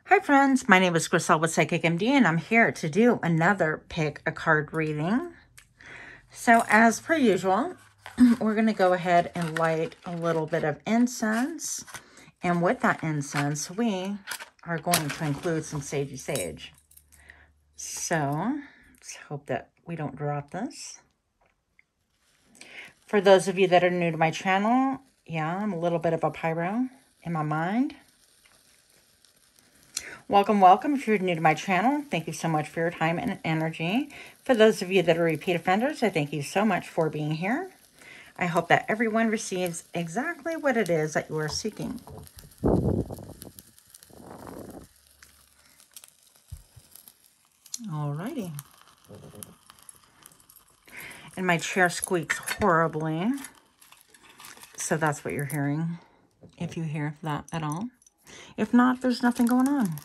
Hi friends, my name is Griselle with Psychic MD and I'm here to do another pick a card reading. So as per usual, we're going to go ahead and light a little bit of incense. And with that incense, we are going to include some sagey sage. So let's hope that we don't drop this. For those of you that are new to my channel, yeah, I'm a little bit of a pyro in my mind. Welcome, welcome. If you're new to my channel, thank you so much for your time and energy. For those of you that are repeat offenders, I thank you so much for being here. I hope that everyone receives exactly what it is that you are seeking. Alrighty. And my chair squeaks horribly. So that's what you're hearing, if you hear that at all. If not, there's nothing going on.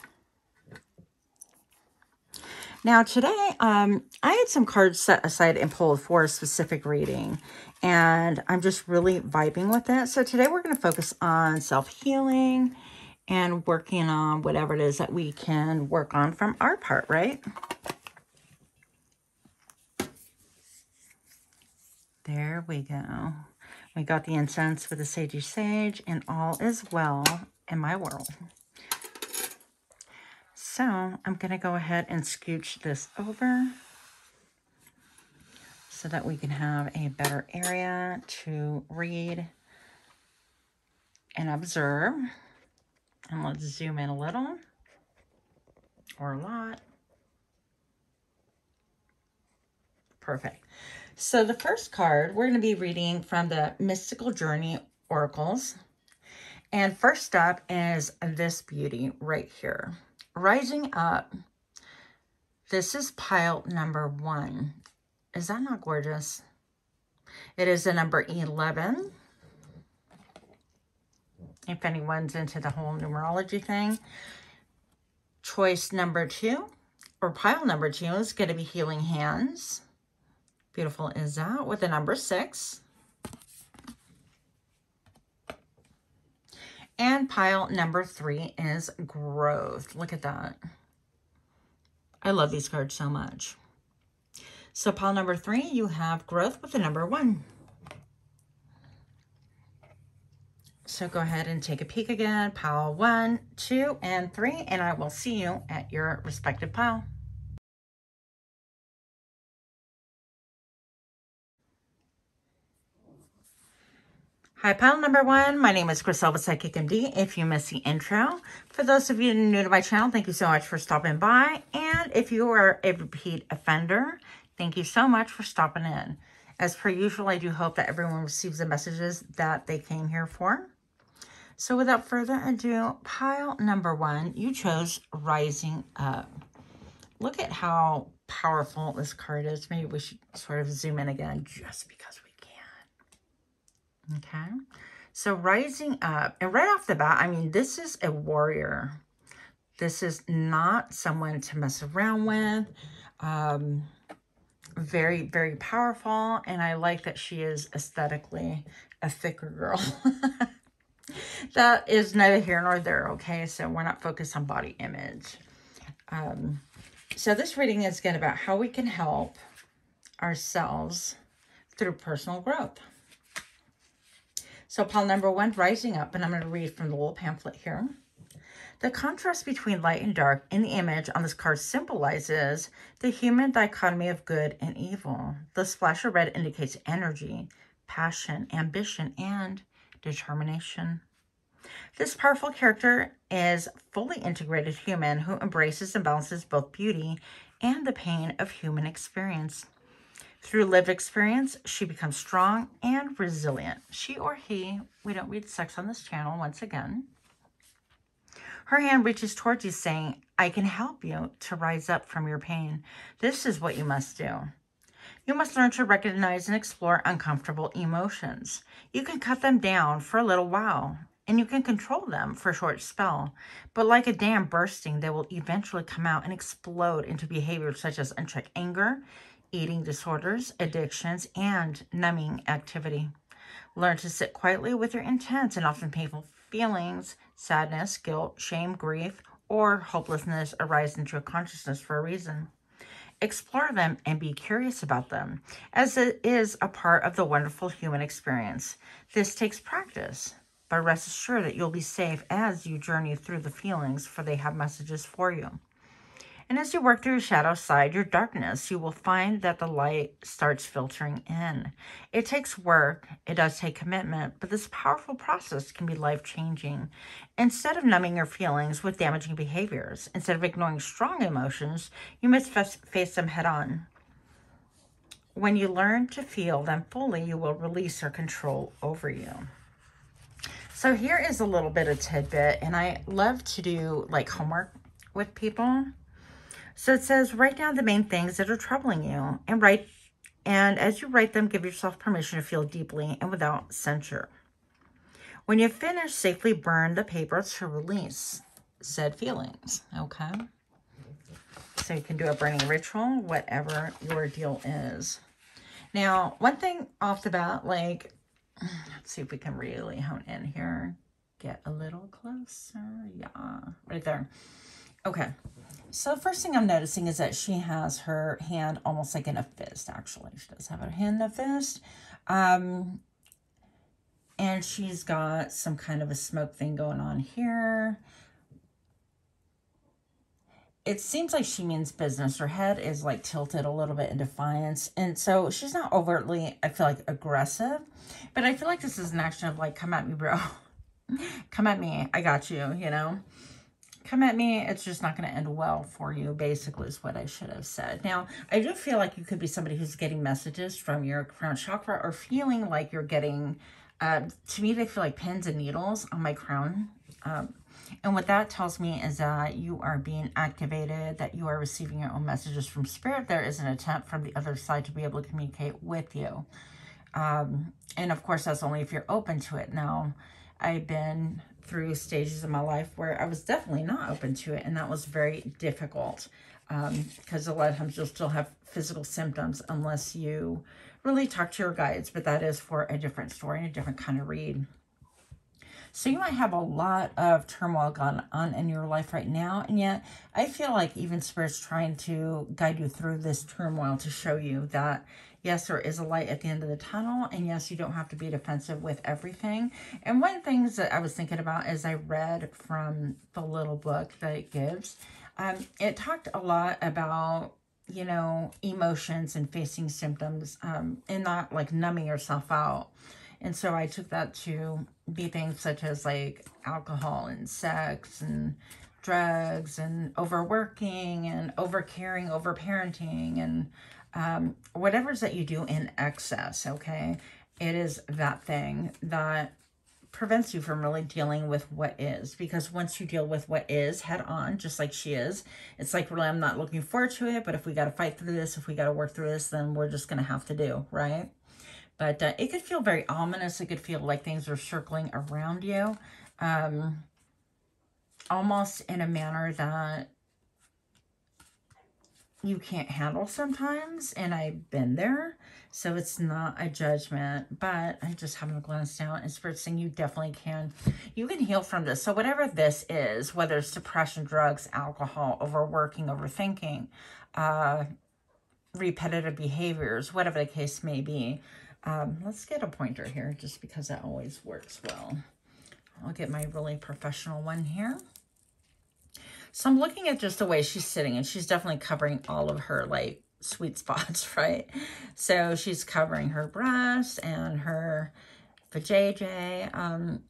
Now today, I had some cards set aside and pulled for a specific reading, and I'm just really vibing with it. So today we're going to focus on self-healing and working on whatever it is that we can work on from our part, right? There we go. We got the incense with the sagey sage, and all is well in my world. So I'm going to go ahead and scooch this over so that we can have a better area to read and observe. And let's zoom in a little or a lot. Perfect. So the first card, we're going to be reading from the Mystical Journey Oracles. And first up is this beauty right here. Rising Up. This is pile number 1. Is that not gorgeous? It is the number 11. If anyone's into the whole numerology thing. Choice number 2, or pile number 2, is going to be Healing Hands. Beautiful is that, with the number 6. And pile number 3 is Growth. Look at that. I love these cards so much. So pile number 3, you have Growth with the number 1. So go ahead and take a peek again. Pile 1, 2, and 3, and I will see you at your respective pile. Hi, pile number 1. My name is Griselle with Psychic MD. If you missed the intro, for those of you new to my channel, thank you so much for stopping by. And if you are a repeat offender, thank you so much for stopping in. As per usual, I do hope that everyone receives the messages that they came here for. So without further ado, pile number 1, you chose Rising Up. Look at how powerful this card is. Maybe we should sort of zoom in again just because we can. Okay. So Rising Up. And right off the bat, I mean, this is a warrior. This is not someone to mess around with. Very, very powerful. And I like that she is aesthetically a thicker girl. That is neither here nor there, okay? So we're not focused on body image. So this reading is again about how we can help ourselves through personal growth. So pile number 1, Rising Up, and I'm going to read from the little pamphlet here. The contrast between light and dark in the image on this card symbolizes the human dichotomy of good and evil. The splash of red indicates energy, passion, ambition, and determination. This powerful character is fully integrated human who embraces and balances both beauty and the pain of human experience. Through lived experience, she becomes strong and resilient. She or he, we don't read sex on this channel once again. Her hand reaches towards you saying, I can help you to rise up from your pain. This is what you must do. You must learn to recognize and explore uncomfortable emotions. You can cut them down for a little while, and you can control them for a short spell. But like a dam bursting, they will eventually come out and explode into behaviors such as unchecked anger, eating disorders, addictions, and numbing activity. Learn to sit quietly with your intense and often painful feelings, sadness, guilt, shame, grief, or hopelessness arise into your consciousness for a reason. Explore them and be curious about them, as it is a part of the wonderful human experience. This takes practice, but rest assured that you'll be safe as you journey through the feelings, for they have messages for you. And as you work through your shadow side, your darkness, you will find that the light starts filtering in. It takes work, it does take commitment, but this powerful process can be life-changing. Instead of numbing your feelings with damaging behaviors, instead of ignoring strong emotions, you must face them head-on. When you learn to feel them fully, you will release their control over you. So here is a little bit of tidbit, and I love to do like homework with people. So it says, write down the main things that are troubling you, and as you write them, give yourself permission to feel deeply and without censure. When you finish, safely burn the paper to release said feelings, okay? So you can do a burning ritual, whatever your deal is. Now, one thing off the bat, like, let's see if we can really hone in here. Get a little closer. Yeah, right there. Okay. So the first thing I'm noticing is that she has her hand almost like in a fist, actually. She does have her hand in a fist. And she's got some kind of a smoke thing going on here. It seems like she means business. Her head is like tilted a little bit in defiance. And so she's not overtly, I feel like, aggressive. But I feel like this is an action of like, come at me, bro. Come at me. I got you, you know. Come at me, it's just not going to end well for you, basically, is what I should have said. Now, I do feel like you could be somebody who's getting messages from your crown chakra or feeling like you're getting, to me, they feel like pins and needles on my crown. And what that tells me is that you are being activated, that you are receiving your own messages from spirit. There is an attempt from the other side to be able to communicate with you. And of course, that's only if you're open to it. Now, I've been through stages in my life where I was definitely not open to it, and that was very difficult because a lot of times you'll still have physical symptoms unless you really talk to your guides, but that is for a different story and a different kind of read. So you might have a lot of turmoil going on in your life right now, and yet I feel like even Spirit's trying to guide you through this turmoil to show you that yes, there is a light at the end of the tunnel, and yes, you don't have to be defensive with everything. And one of the things that I was thinking about as I read from the little book that it gives, it talked a lot about, you know, emotions and facing symptoms and not like numbing yourself out. And so I took that to be things such as like alcohol and sex and drugs and overworking and overcaring, overparenting, and whatever's that you do in excess, okay? It is that thing that prevents you from really dealing with what is. Because once you deal with what is head on, just like she is, it's like, really, I'm not looking forward to it, but if we got to fight through this, if we got to work through this, then we're just going to have to do, right? But it could feel very ominous. It could feel like things are circling around you, almost in a manner that you can't handle sometimes, and I've been there. So it's not a judgment, but I just haven't glanced down, and Spirit's saying you definitely can. You can heal from this. So whatever this is, whether it's depression, drugs, alcohol, overworking, overthinking, repetitive behaviors, whatever the case may be. Let's get a pointer here, just because that always works well. I'll get my really professional one here. So I'm looking at just the way she's sitting, and she's definitely covering all of her like sweet spots, right? So she's covering her breasts and her vajayjay.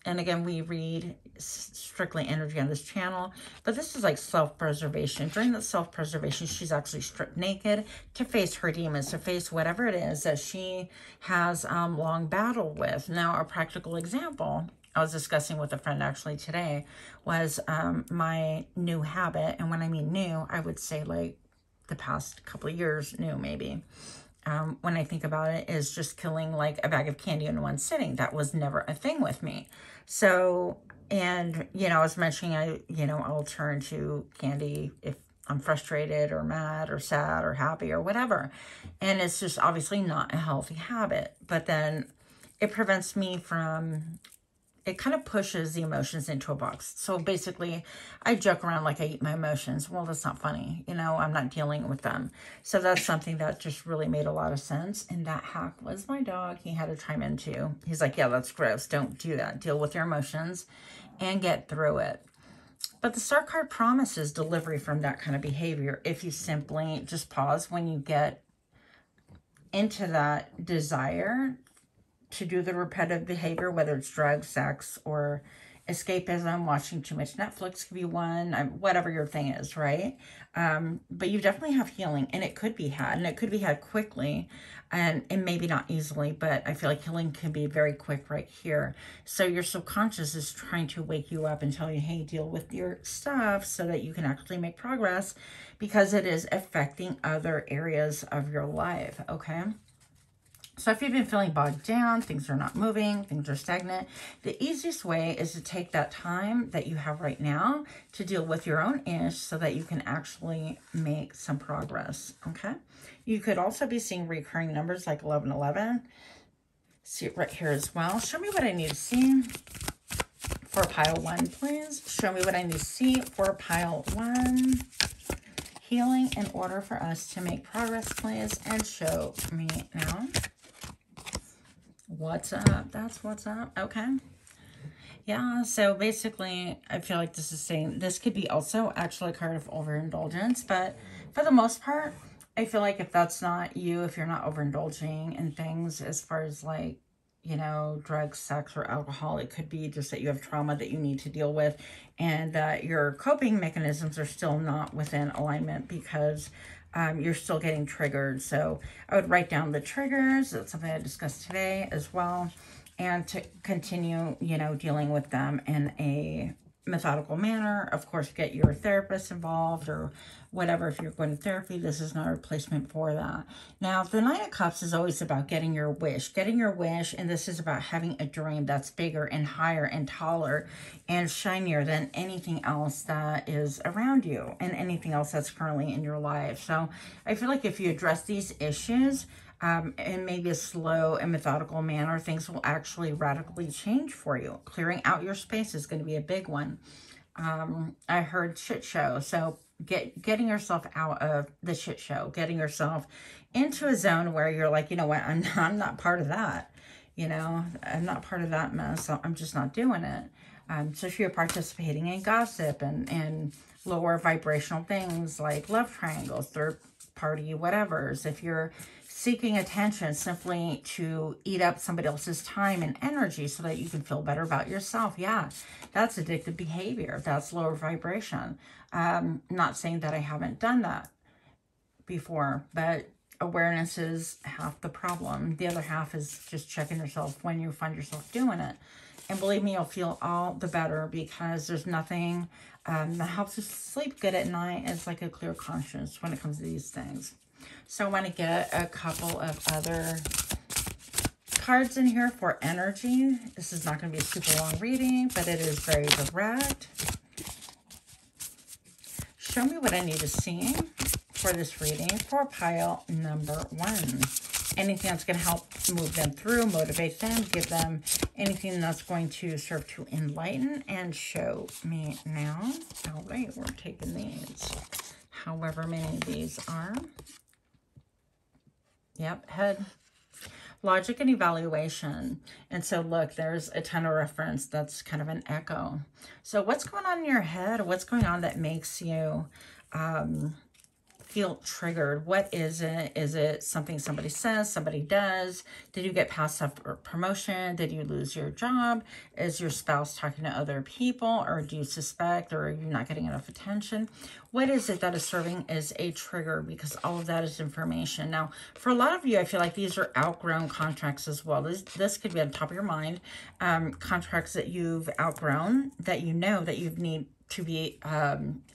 And again, we read strictly energy on this channel, but this is like self-preservation. During the self-preservation, she's actually stripped naked to face her demons, to face whatever it is that she has long battled with. Now, a practical example I was discussing with a friend actually today was my new habit. And when I mean new, I would say like the past couple of years new, maybe. When I think about it, is just killing like a bag of candy in one sitting. That was never a thing with me. So, and, you know, I was mentioning, I'll turn to candy if I'm frustrated or mad or sad or happy or whatever. And it's just obviously not a healthy habit. But then it prevents me from it kind of pushes the emotions into a box. So basically, I joke around like I eat my emotions. Well, that's not funny. You know, I'm not dealing with them. So that's something that just really made a lot of sense. And that hack was my dog. He had to chime in too. He's like, yeah, that's gross. Don't do that. Deal with your emotions and get through it. But the Star card promises delivery from that kind of behavior if you simply just pause when you get into that desire to do the repetitive behavior, whether it's drugs, sex, or escapism. Watching too much Netflix could be one, whatever your thing is, right? But you definitely have healing, and it could be had, and it could be had quickly, and maybe not easily, but I feel like healing can be very quick right here. So your subconscious is trying to wake you up and tell you, hey, deal with your stuff so that you can actually make progress, because it is affecting other areas of your life, okay? So if you've been feeling bogged down, things are not moving, things are stagnant, the easiest way is to take that time that you have right now to deal with your own ish so that you can actually make some progress, okay? You could also be seeing recurring numbers like 1111. See it right here as well. Show me what I need to see for pile 1, please. Show me what I need to see for pile 1. Healing in order for us to make progress, please. And show me now. What's up? That's what's up. Okay. Yeah, so basically, I feel like this is saying, this could be also actually a card of overindulgence, but for the most part, I feel like if that's not you, if you're not overindulging in things as far as like, you know, drugs, sex, or alcohol, it could be just that you have trauma that you need to deal with and that your coping mechanisms are still not within alignment because you're still getting triggered. So I would write down the triggers. That's something I discussed today as well. And to continue, you know, dealing with them in a methodical manner. Of course, get your therapist involved or whatever. If you're going to therapy, this is not a replacement for that. Now, the Nine of Cups is always about getting your wish, and this is about having a dream that's bigger and higher and taller and shinier than anything else that is around you and anything else that's currently in your life. So I feel like if you address these issues, in maybe a slow and methodical manner, things will actually radically change for you. Clearing out your space is going to be a big one. I heard shit show. So getting yourself out of the shit show, getting yourself into a zone where you're like, you know what, I'm not part of that. You know, I'm not part of that mess. So I'm just not doing it. So if you're participating in gossip and lower vibrational things like love triangles, third party whatevers, if you're seeking attention simply to eat up somebody else's time and energy so that you can feel better about yourself, yeah, that's addictive behavior. That's lower vibration. Not saying that I haven't done that before, but awareness is half the problem. The other half is just checking yourself when you find yourself doing it. And believe me, you'll feel all the better because there's nothing that helps us sleep good at night. It's like a clear conscience when it comes to these things. So I want to get a couple of other cards in here for energy. This is not going to be a super long reading, but it is very direct. Show me what I need to see for this reading for pile number 1. Anything that's going to help move them through, motivate them, give them anything that's going to serve to enlighten, and show me now. All right, we're taking these. However many of these are. Yep, head, logic, and evaluation. And so look, there's a ton of reference that's kind of an echo. So what's going on in your head? What's going on that makes you feel triggered? What is it? Is it something somebody says, somebody does? Did you get passed up for promotion? Did you lose your job? Is your spouse talking to other people? Or do you suspect, or are you not getting enough attention? What is it that is serving as a trigger? Because all of that is information. Now, for a lot of you, I feel like these are outgrown contracts as well. This could be on top of your mind. Contracts that you've outgrown, that you know that you need to be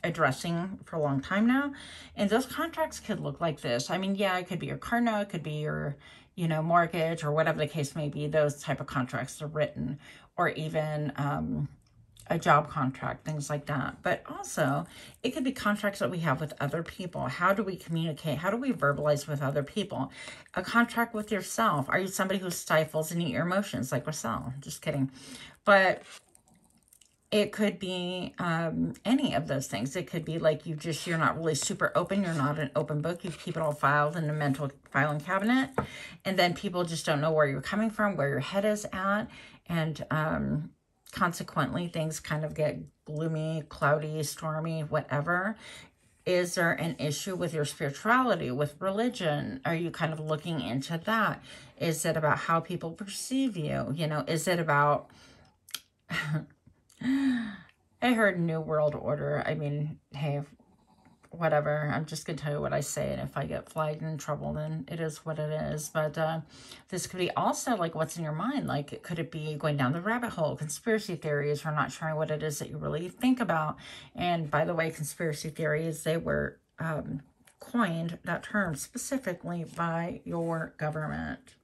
addressing for a long time now. And those contracts could look like this. I mean, yeah, it could be your car note, it could be your, you know, mortgage, or whatever the case may be. Those type of contracts are written, or even a job contract, things like that. But also, it could be contracts that we have with other people. How do we communicate? How do we verbalize with other people? A contract with yourself. Are you somebody who stifles and eat your emotions like Russell? Just kidding. But it could be any of those things. It could be like you're not really super open. You're not an open book. You keep it all filed in a mental filing cabinet. And then people just don't know where you're coming from, where your head is at. And consequently, things kind of get gloomy, cloudy, stormy, whatever. Is there an issue with your spirituality, with religion? Are you kind of looking into that? Is it about how people perceive you? You know, is it about... I heard New World Order. I mean, hey, whatever. I'm just going to tell you what I say. And if I get flagged and in trouble, then it is what it is. But this could be also like what's in your mind. Like, could it be going down the rabbit hole? Conspiracy theories, or not sharing what it is that you really think about. And by the way, conspiracy theories, they were coined, that term, specifically by your government.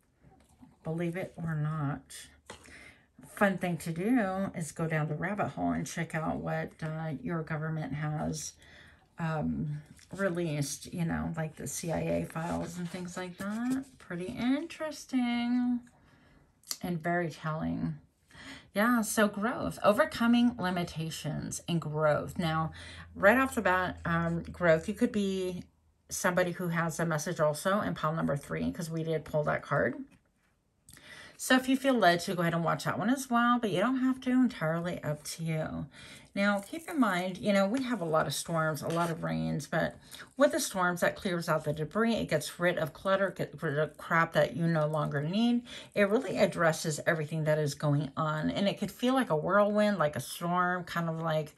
Believe it or not. Fun thing to do is go down the rabbit hole and check out what your government has released, you know, like the CIA files and things like that. Pretty interesting and very telling. Yeah, so growth, overcoming limitations and growth. Now, right off the bat, growth, you could be somebody who has a message also in pile number 3, because we did pull that card. So if you feel led to, go ahead and watch that one as well, but you don't have to, entirely up to you. Now, keep in mind, you know, we have a lot of storms, a lot of rains, but with the storms, that clears out the debris. It gets rid of clutter, gets rid of crap that you no longer need. It really addresses everything that is going on, and it could feel like a whirlwind, like a storm, kind of like,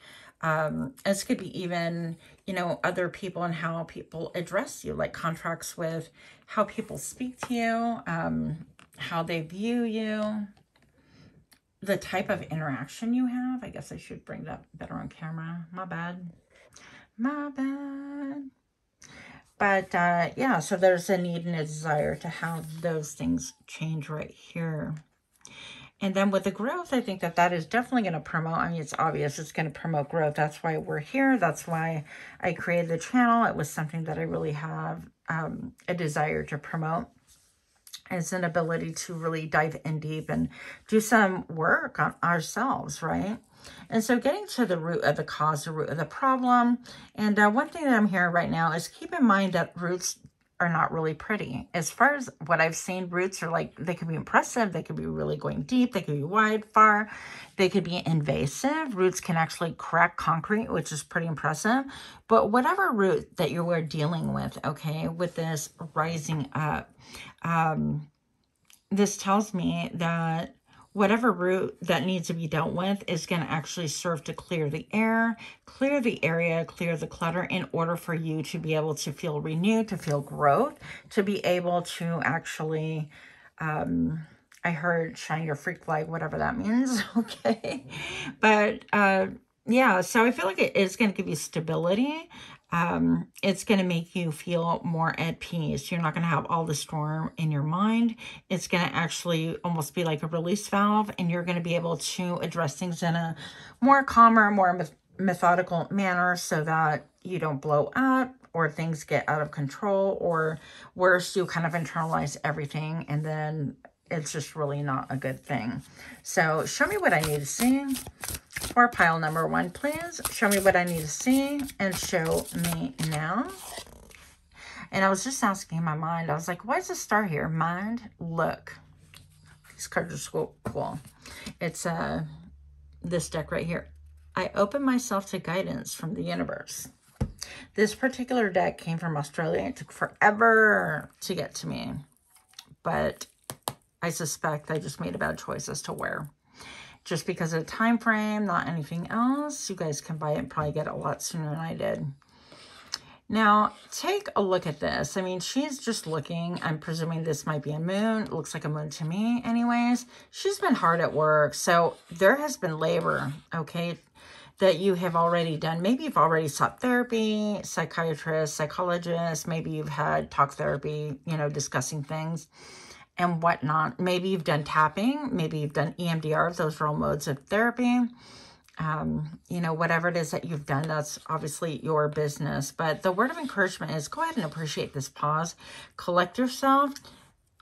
this could be even, you know, other people and how people address you, like contracts with how people speak to you, how they view you, the type of interaction you have. I guess I should bring that better on camera. My bad. My bad. But yeah, so there's a need and a desire to have those things change right here. And then with the growth, I think that that is definitely going to promote. I mean, it's obvious it's going to promote growth. That's why we're here. That's why I created the channel. It was something that I really have a desire to promote. Is an ability to really dive in deep and do some work on ourselves, right? And so getting to the root of the cause, the root of the problem. And one thing that I'm hearing right now is keep in mind that roots are not really pretty. As far as what I've seen, roots are like, they can be impressive. They could be really going deep. They could be wide, far. They could be invasive. Roots can actually crack concrete, which is pretty impressive. But whatever root that you are dealing with, okay, with this rising up, this tells me that whatever root that needs to be dealt with is going to actually serve to clear the air, clear the area, clear the clutter in order for you to be able to feel renewed, to feel growth, to be able to actually, I heard shine your freak flag, whatever that means, okay? But yeah, so I feel like it is going to give you stability. It's going to make you feel more at peace. You're not going to have all the storm in your mind. It's going to actually almost be like a release valve, and you're going to be able to address things in a more calmer, more methodical manner so that you don't blow up or things get out of control, or worse, you kind of internalize everything and then it's just really not a good thing. So show me what I need to see. For pile number 1, please. Show me what I need to see and show me now. And I was just asking in my mind, I was like, why is the star here? Mind, look. These cards are so cool. It's this deck right here. I open myself to guidance from the universe. This particular deck came from Australia. It took forever to get to me. But I suspect I just made a bad choice as to where. Just because of the time frame, not anything else. You guys can buy it and probably get it a lot sooner than I did. Now, take a look at this. I mean, she's just looking. I'm presuming this might be a moon. It looks like a moon to me anyways. She's been hard at work. So there has been labor, okay, that you have already done. Maybe you've already sought therapy, psychiatrist, psychologist. Maybe you've had talk therapy, you know, discussing things and whatnot. Maybe you've done tapping. Maybe you've done EMDR. Those are all modes of therapy. You know, whatever it is that you've done, that's obviously your business. But the word of encouragement is go ahead and appreciate this pause. Collect yourself.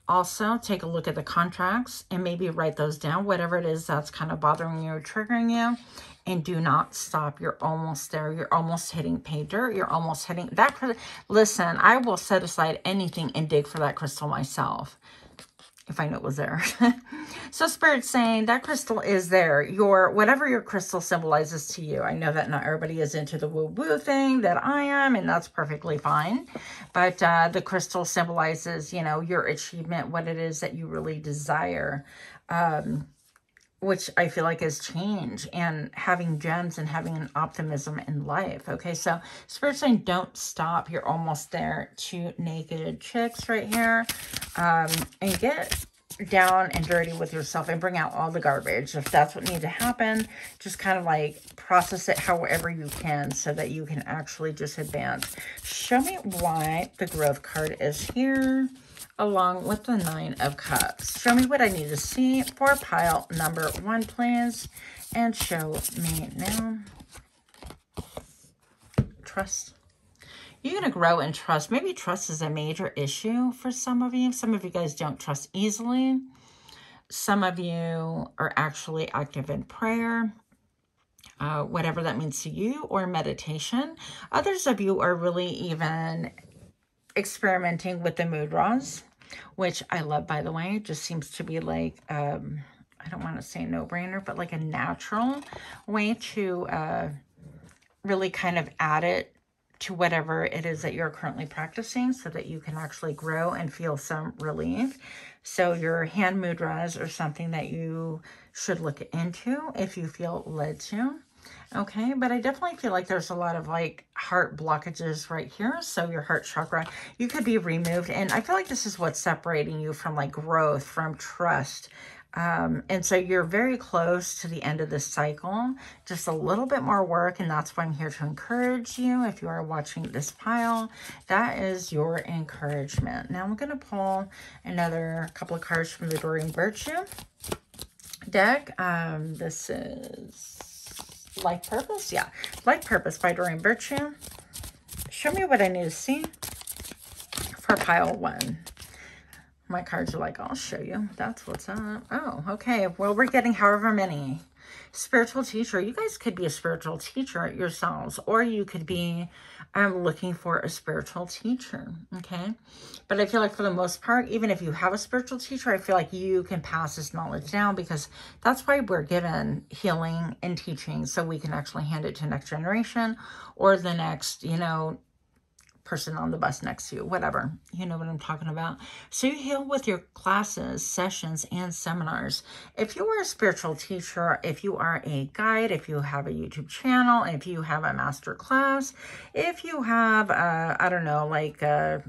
Also, take a look at the contracts and maybe write those down, whatever it is that's kind of bothering you or triggering you. And do not stop. You're almost there. You're almost hitting pay dirt. You're almost hitting that. Listen, I will set aside anything and dig for that crystal myself if I know it was there. So Spirit's saying that crystal is there. Whatever your crystal symbolizes to you. I know that not everybody is into the woo-woo thing that I am, and that's perfectly fine. But the crystal symbolizes, you know, your achievement, what it is that you really desire, which I feel like is change and having gems and having an optimism in life. Okay, so Spirit's saying don't stop. You're almost there. 2 naked chicks right here. And get down and dirty with yourself and bring out all the garbage. If that's what needs to happen, just kind of like process it however you can so that you can actually just advance. Show me why the growth card is here along with the 9 of Cups. Show me what I need to see for pile number 1, please. And show me now. Trust. You're going to grow in trust. Maybe trust is a major issue for some of you. Some of you guys don't trust easily. Some of you are actually active in prayer, whatever that means to you, or meditation. Others of you are really even experimenting with the mood draws, which I love, by the way. It just seems to be like, I don't want to say no-brainer, but like a natural way to really kind of add it to whatever it is that you're currently practicing so that you can actually grow and feel some relief. So your hand mudras are something that you should look into if you feel led to. Okay, but I definitely feel like there's a lot of like heart blockages right here. So your heart chakra, you could be removed. And I feel like this is what's separating you from like growth, from trust. And so you're very close to the end of this cycle, just a little bit more work. And that's why I'm here to encourage you. If you are watching this pile, that is your encouragement. Now I'm going to pull another couple of cards from the Doreen Virtue deck. This is Life Purpose. Yeah. Life Purpose by Doreen Virtue. Show me what I need to see for pile 1. My cards are like, I'll show you. That's what's up. Oh, okay. Well, we're getting however many. Spiritual teacher. You guys could be a spiritual teacher yourselves, or you could be looking for a spiritual teacher, okay? But I feel like for the most part, even if you have a spiritual teacher, I feel like you can pass this knowledge down, because that's why we're given healing and teaching, so we can actually hand it to the next generation or the next, you know, person on the bus next to you, whatever. You know what I'm talking about. So you heal with your classes, sessions, and seminars. If you are a spiritual teacher, if you are a guide, if you have a YouTube channel, if you have a master class, if you have, I don't know, like a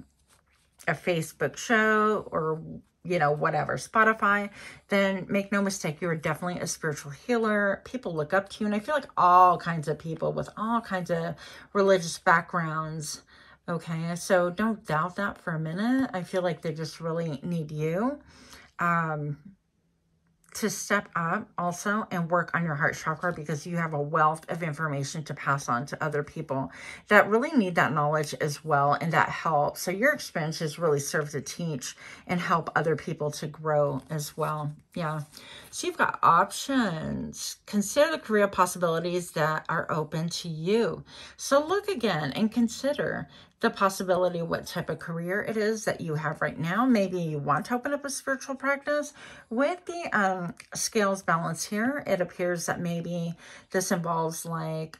Facebook show or, you know, whatever, Spotify, then make no mistake, you're definitely a spiritual healer. People look up to you. And I feel like all kinds of people with all kinds of religious backgrounds. Okay, so don't doubt that for a minute. I feel like they just really need you to step up also and work on your heart chakra, because you have a wealth of information to pass on to other people that really need that knowledge as well, and that help. So your experiences really serve to teach and help other people to grow as well. Yeah. So you've got options. Consider the career possibilities that are open to you. So look again and consider the possibility of what type of career it is that you have right now. Maybe you want to open up a spiritual practice. With the scales balance here, it appears that maybe this involves like,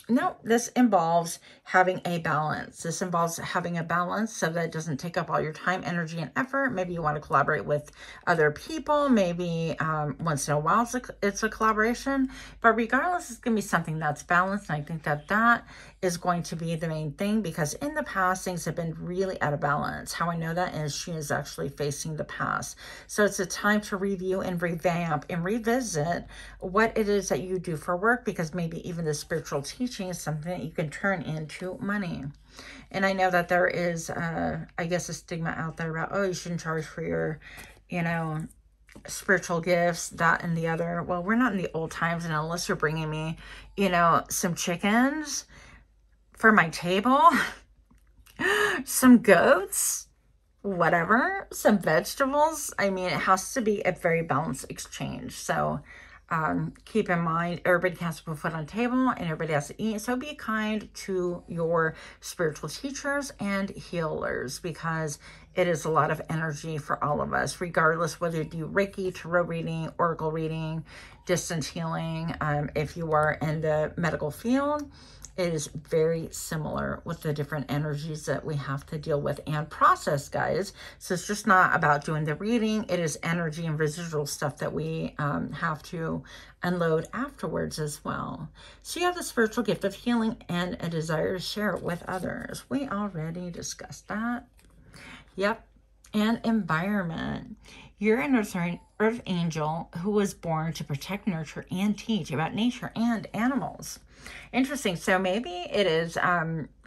no, this involves having a balance. This involves having a balance so that it doesn't take up all your time, energy, and effort. Maybe you want to collaborate with other people. Maybe once in a while it's a collaboration. But regardless, it's going to be something that's balanced. And I think that that is going to be the main thing, because in the past, things have been really out of balance. How I know that is she is actually facing the past. So it's a time to review and revamp and revisit what it is that you do for work, because maybe even the spiritual teaching is something that you can turn into money. And I know that there is, I guess, a stigma out there about, oh, you shouldn't charge for your, you know, spiritual gifts, that and the other. Well, we're not in the old times, and unless you're bringing me, you know, some chickens for my table, some goats, whatever, some vegetables. I mean, it has to be a very balanced exchange. So keep in mind, everybody has to put food on the table and everybody has to eat. So be kind to your spiritual teachers and healers, because it is a lot of energy for all of us, regardless whether you do Reiki, tarot reading, oracle reading, distance healing. If you are in the medical field, it is very similar with the different energies that we have to deal with and process, guys. So it's just not about doing the reading. It is energy and residual stuff that we have to unload afterwards as well. So you have the spiritual gift of healing and a desire to share it with others. We already discussed that. Yep. And environment. You're an earth angel who was born to protect, nurture, and teach about nature and animals. Interesting. So maybe it is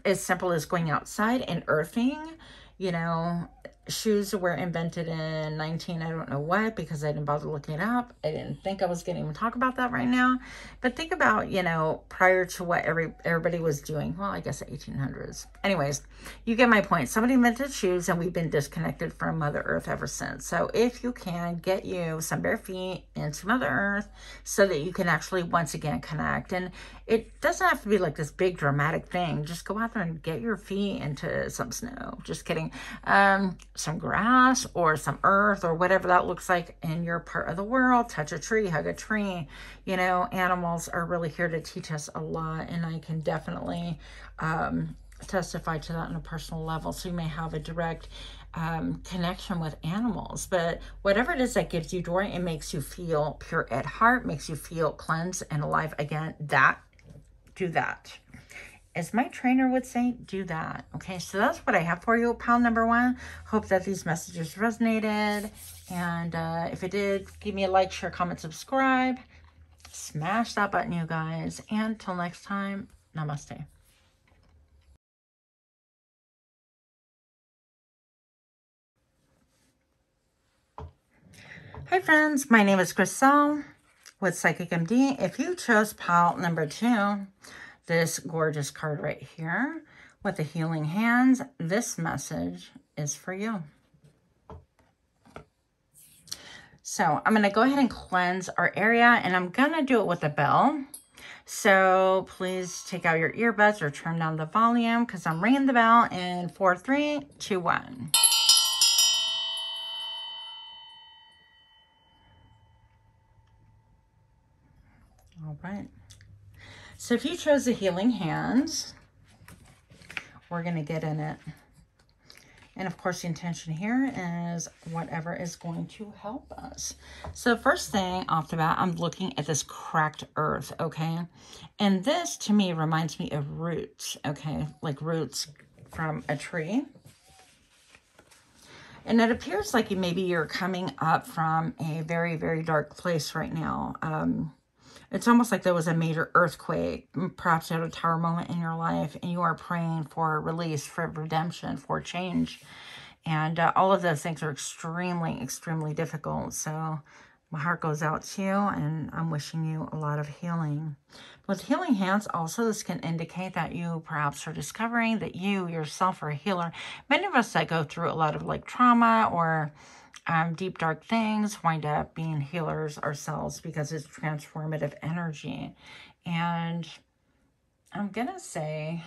as simple as going outside and earthing. You know, shoes were invented in I don't know what, because I didn't bother looking it up. I didn't think I was going to even talk about that right now. But think about, you know, prior to what everybody was doing. Well, I guess the 1800s. Anyways, you get my point. Somebody invented shoes, and we've been disconnected from Mother Earth ever since. So if you can, get you some bare feet into Mother Earth so that you can actually once again connect. And it doesn't have to be like this big dramatic thing. Just go out there and get your feet into some snow. Just kidding. Some grass or some earth or whatever that looks like in your part of the world. Touch a tree, hug a tree. You know, animals are really here to teach us a lot, and I can definitely testify to that on a personal level. So you may have a direct connection with animals, but whatever it is that gives you joy and makes you feel pure at heart, makes you feel cleansed and alive again, do that. As my trainer would say, do that. Okay, so that's what I have for you, pal number one. Hope that these messages resonated. And if it did, give me a like, share, comment, subscribe. Smash that button, you guys. And till next time, namaste. Hi, friends. My name is Crystal with Psychic MD. If you chose pile number 2, this gorgeous card right here with the healing hands, this message is for you. So I'm going to go ahead and cleanse our area, and I'm going to do it with a bell. So please take out your earbuds or turn down the volume, because I'm ringing the bell in 4, 3, 2, 1. All right. So if you chose the healing hands, we're going to get in it. And of course, the intention here is whatever is going to help us. So first thing off the bat, I'm looking at this cracked earth, okay? And this, to me, reminds me of roots, okay? Like roots from a tree. And it appears like maybe you're coming up from a very, very dark place right now. It's almost like there was a major earthquake. Perhaps you had a tower moment in your life, and you are praying for release, for redemption, for change. And all of those things are extremely, extremely difficult. So my heart goes out to you, and I'm wishing you a lot of healing. With healing hands, also, this can indicate that you perhaps are discovering that you yourself are a healer. Many of us that go through a lot of like trauma or deep, dark things wind up being healers ourselves, because it's transformative energy. And I'm going to say,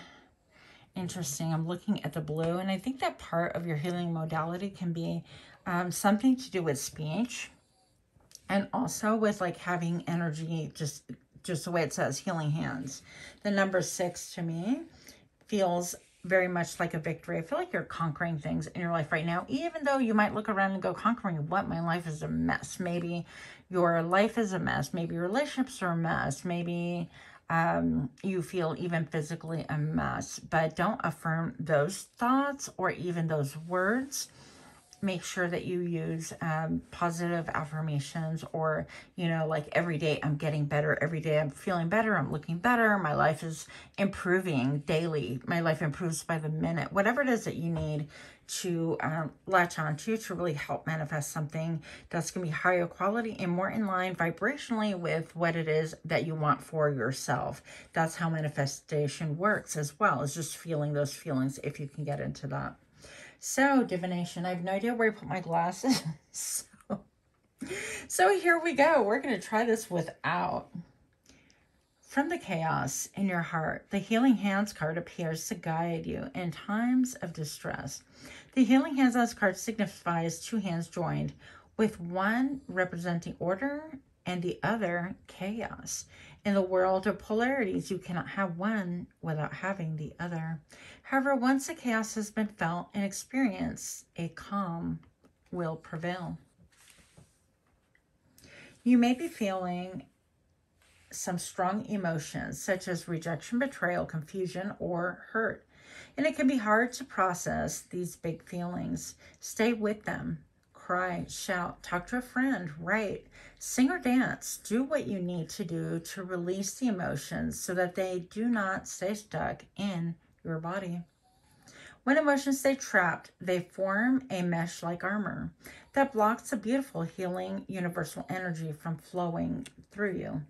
interesting, I'm looking at the blue, and I think that part of your healing modality can be something to do with speech, and also with like having energy, just the way it says, healing hands. The number 6 to me feels very much like a victory. I feel like you're conquering things in your life right now, even though you might look around and go, conquering what? My life is a mess. Maybe your life is a mess. Maybe your relationships are a mess. Maybe you feel even physically a mess. But don't affirm those thoughts or even those words. make sure that you use positive affirmations, or, you know, like every day I'm getting better. Every day I'm feeling better. I'm looking better. My life is improving daily. My life improves by the minute. Whatever it is that you need to latch onto to really help manifest something that's going to be higher quality and more in line vibrationally with what it is that you want for yourself. That's how manifestation works as well, is just feeling those feelings, if you can get into that. So, divination, I have no idea where I put my glasses. so here we go. We're going to try this without. From the chaos in your heart, the Healing Hands card appears to guide you in times of distress. The Healing Hands on this card signifies two hands joined, with one representing order and the other chaos. In the world of polarities, you cannot have one without having the other. However, once the chaos has been felt and experienced, a calm will prevail. You may be feeling some strong emotions such as rejection, betrayal, confusion, or hurt. And it can be hard to process these big feelings. Stay with them. Cry, shout, talk to a friend, write, sing or dance. Do what you need to do to release the emotions so that they do not stay stuck in your body. When emotions stay trapped, they form a mesh-like armor that blocks the beautiful, healing, universal energy from flowing through you.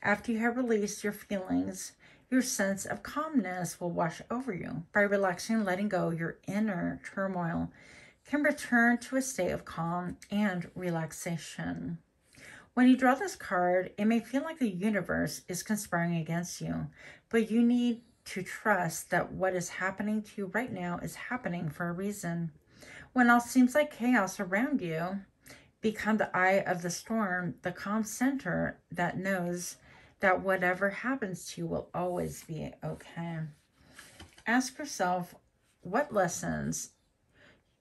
After you have released your feelings, your sense of calmness will wash over you. By relaxing and letting go, your inner turmoil can return to a state of calm and relaxation. When you draw this card, it may feel like the universe is conspiring against you, but you need to trust that what is happening to you right now is happening for a reason. When all seems like chaos around you, become the eye of the storm, the calm center that knows that whatever happens to you will always be okay. Ask yourself, what lessons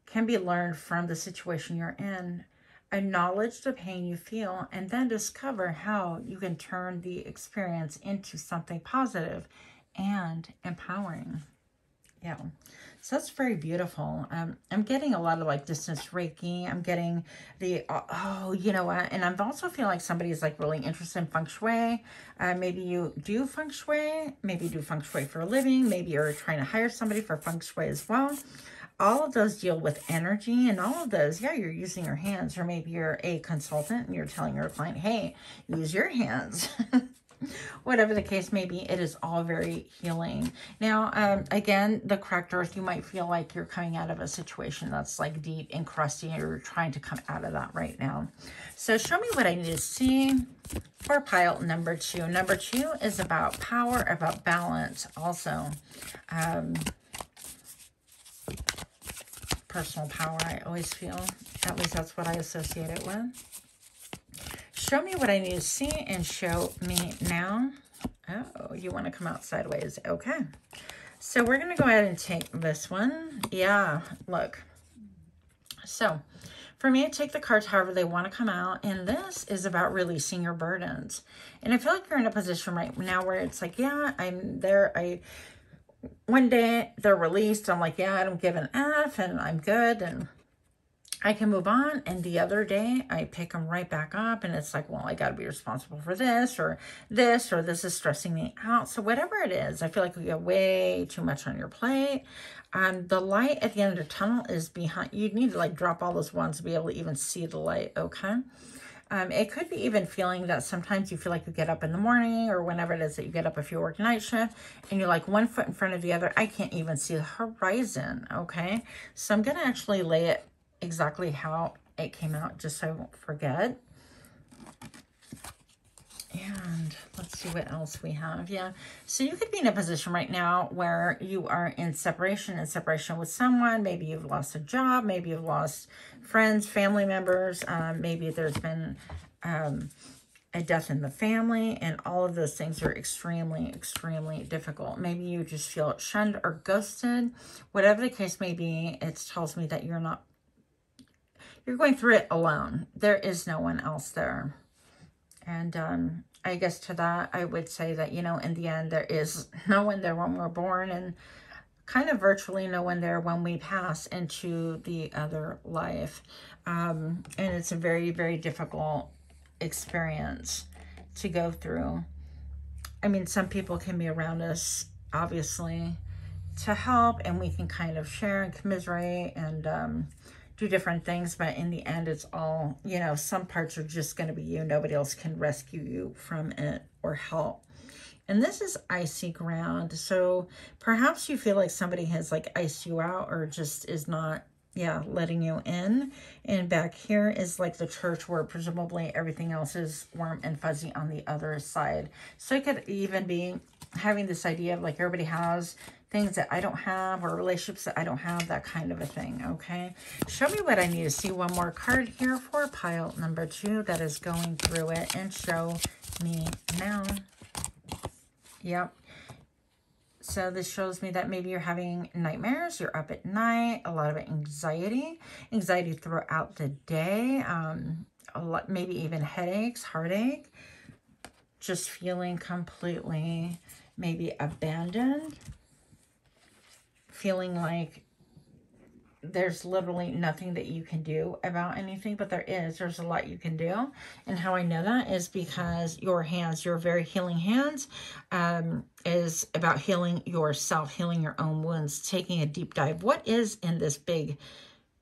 can be learned from the situation you're in? Acknowledge the pain you feel, and then discover how you can turn the experience into something positive and empowering. Yeah, so that's very beautiful. I'm getting a lot of like distance Reiki. I'm getting the, oh, you know what? And I'm also feeling like somebody's like really interested in feng shui. Maybe you do feng shui. Maybe you do feng shui for a living. Maybe you're trying to hire somebody for feng shui as well. All of those deal with energy, and all of those, yeah, you're using your hands. Or maybe you're a consultant and you're telling your client, hey, use your hands. Whatever the case may be, it is all very healing. Now, again, the correct earth, you might feel like you're coming out of a situation that's like deep and crusty, and you're trying to come out of that right now. So show me what I need to see for pile number 2. Number 2 is about power, about balance also. Personal power, I always feel. At least that's what I associate it with. Show me what I need to see and show me now. Oh, you want to come out sideways. Okay. So we're going to go ahead and take this one. Yeah, look. So for me, I take the cards however they want to come out. And this is about releasing your burdens. And I feel like you're in a position right now where it's like, yeah, I'm there. One day they're released. I'm like, yeah, I don't give an F and I'm good. And I can move on, and the other day I pick them right back up, and it's like, well, I got to be responsible for this, or this is stressing me out. So whatever it is, I feel like we get way too much on your plate. The light at the end of the tunnel is behind. You need to like drop all those ones to be able to even see the light, okay? It could be even feeling that sometimes you feel like you get up in the morning, or whenever it is that you get up if you work night shift, and you're like one foot in front of the other. I can't even see the horizon, okay? So I'm going to actually lay it exactly how it came out, just so I won't forget. And let's see what else we have. Yeah, so you could be in a position right now where you are in separation with someone. Maybe you've lost a job, maybe you've lost friends, family members, maybe there's been a death in the family, and all of those things are extremely, extremely difficult. Maybe you just feel shunned or ghosted. Whatever the case may be, it tells me that you're going through it alone. There is no one else there. And I guess to that, I would say that, you know, in the end, there is no one there when we're born. And kind of virtually no one there when we pass into the other life. And it's a very, very difficult experience to go through. I mean, some people can be around us, obviously, to help, and we can kind of share and commiserate and do different things, but in the end, it's all, you know, some parts are just going to be you. Nobody else can rescue you from it or help. And this is icy ground. So perhaps you feel like somebody has like iced you out or just is not, yeah, letting you in. And back here is like the church where presumably everything else is warm and fuzzy on the other side. So it could even be having this idea of like everybody has things that I don't have or relationships that I don't have, that kind of a thing, okay? Show me what I need to see. One more card here for pile number 2 that is going through it, and show me now. Yep. So this shows me that maybe you're having nightmares, you're up at night, a lot of anxiety throughout the day, a lot, maybe even headaches, heartache, just feeling completely maybe abandoned, feeling like there's literally nothing that you can do about anything, but there's a lot you can do. And how I know that is because your hands, your very healing hands, is about healing yourself, healing your own wounds, taking a deep dive. What is in this big,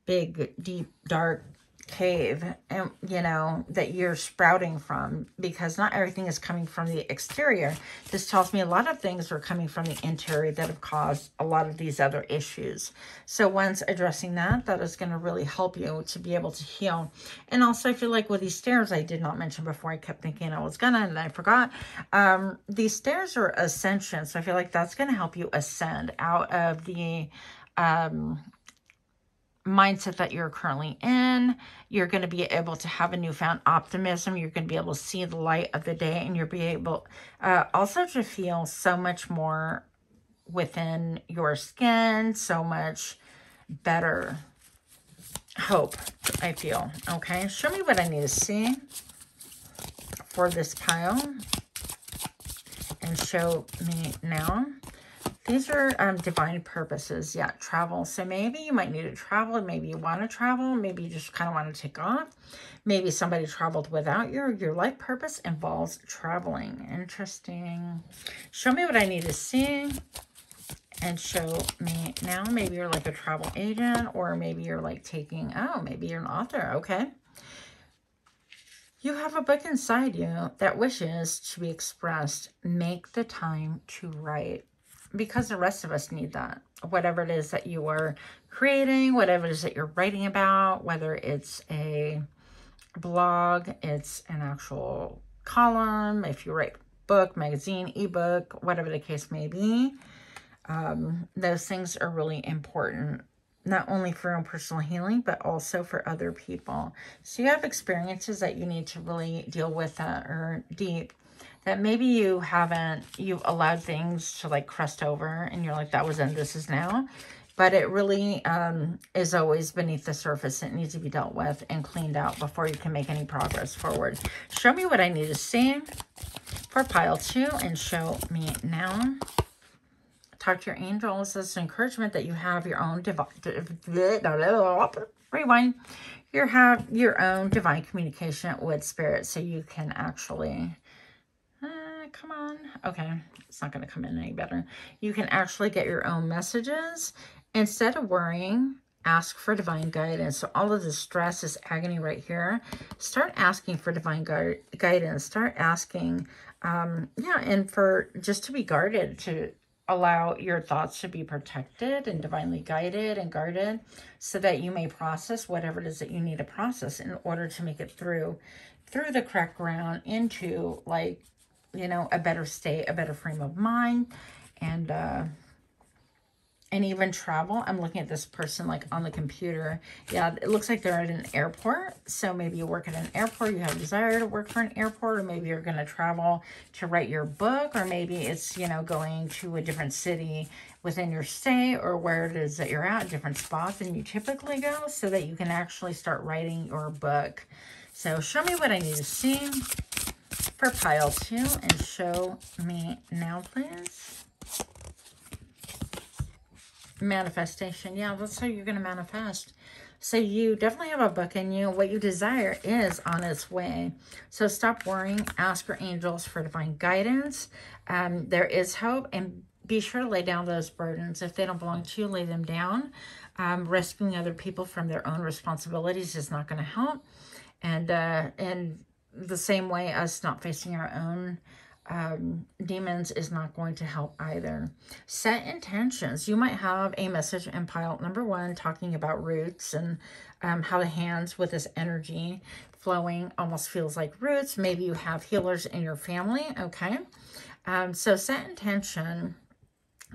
deep, dark cave, and you know, that you're sprouting from? Because not everything is coming from the exterior. This tells me a lot of things are coming from the interior that have caused a lot of these other issues. So once addressing that is going to really help you to be able to heal. And also I feel like with these stairs, I did not mention before, I kept thinking I was gonna and I forgot, these stairs are ascension. So I feel like that's going to help you ascend out of the mindset that you're currently in. You're going to be able to have a newfound optimism. You're going to be able to see the light of the day, and you'll be able also to feel so much more within your skin, so much better hope, I feel. Okay, show me what I need to see for this pile, and show me now. These are divine purposes. Yeah, travel. So maybe you might need to travel. Maybe you want to travel. Maybe you just kind of want to take off. Maybe somebody traveled without you. Your life purpose involves traveling. Interesting. Show me what I need to see. And show me now. Maybe you're like a travel agent, or maybe you're like taking, oh, maybe you're an author. Okay. You have a book inside you that wishes to be expressed. Make the time to write. Because the rest of us need that. Whatever it is that you are creating, whatever it is that you're writing about, whether it's a blog, it's an actual column, if you write book, magazine, ebook, whatever the case may be, those things are really important, not only for your own personal healing, but also for other people. So you have experiences that you need to really deal with that are deep, that maybe you've allowed things to like crust over, and you're like, that was then, this is now. But it really is always beneath the surface. It needs to be dealt with and cleaned out before you can make any progress forward. Show me what I need to see for pile 2, and show me now. Talk to your angels. This is encouragement that you have your own rewind. You have your own divine communication with spirit, so you can actually... come on. Okay, it's not going to come in any better. You can actually get your own messages. Instead of worrying, ask for divine guidance. So all of the stress, this agony right here, start asking for divine guidance. Start asking, yeah, and for just to be guarded, to allow your thoughts to be protected and divinely guided and guarded, so that you may process whatever it is that you need to process in order to make it through the cracked ground into, like, you know, a better state, a better frame of mind, and even travel. I'm looking at this person like on the computer. Yeah, it looks like they're at an airport. So maybe you work at an airport, you have a desire to work for an airport, or maybe you're going to travel to write your book, or maybe it's, you know, going to a different city within your state, or where it is that you're at, different spots than you typically go, so that you can actually start writing your book. So show me what I need to see for pile 2, and show me now, please. Manifestation. Yeah, that's how you're going to manifest. So you definitely have a book in you. What you desire is on its way. So stop worrying. Ask your angels for divine guidance. There is hope. And be sure to lay down those burdens. If they don't belong to you, lay them down. Rescuing other people from their own responsibilities is not going to help. And the same way, us not facing our own demons is not going to help either. Set intentions. You might have a message in pile number 1 talking about roots and how the hands with this energy flowing almost feels like roots. Maybe you have healers in your family. Okay. So set intention.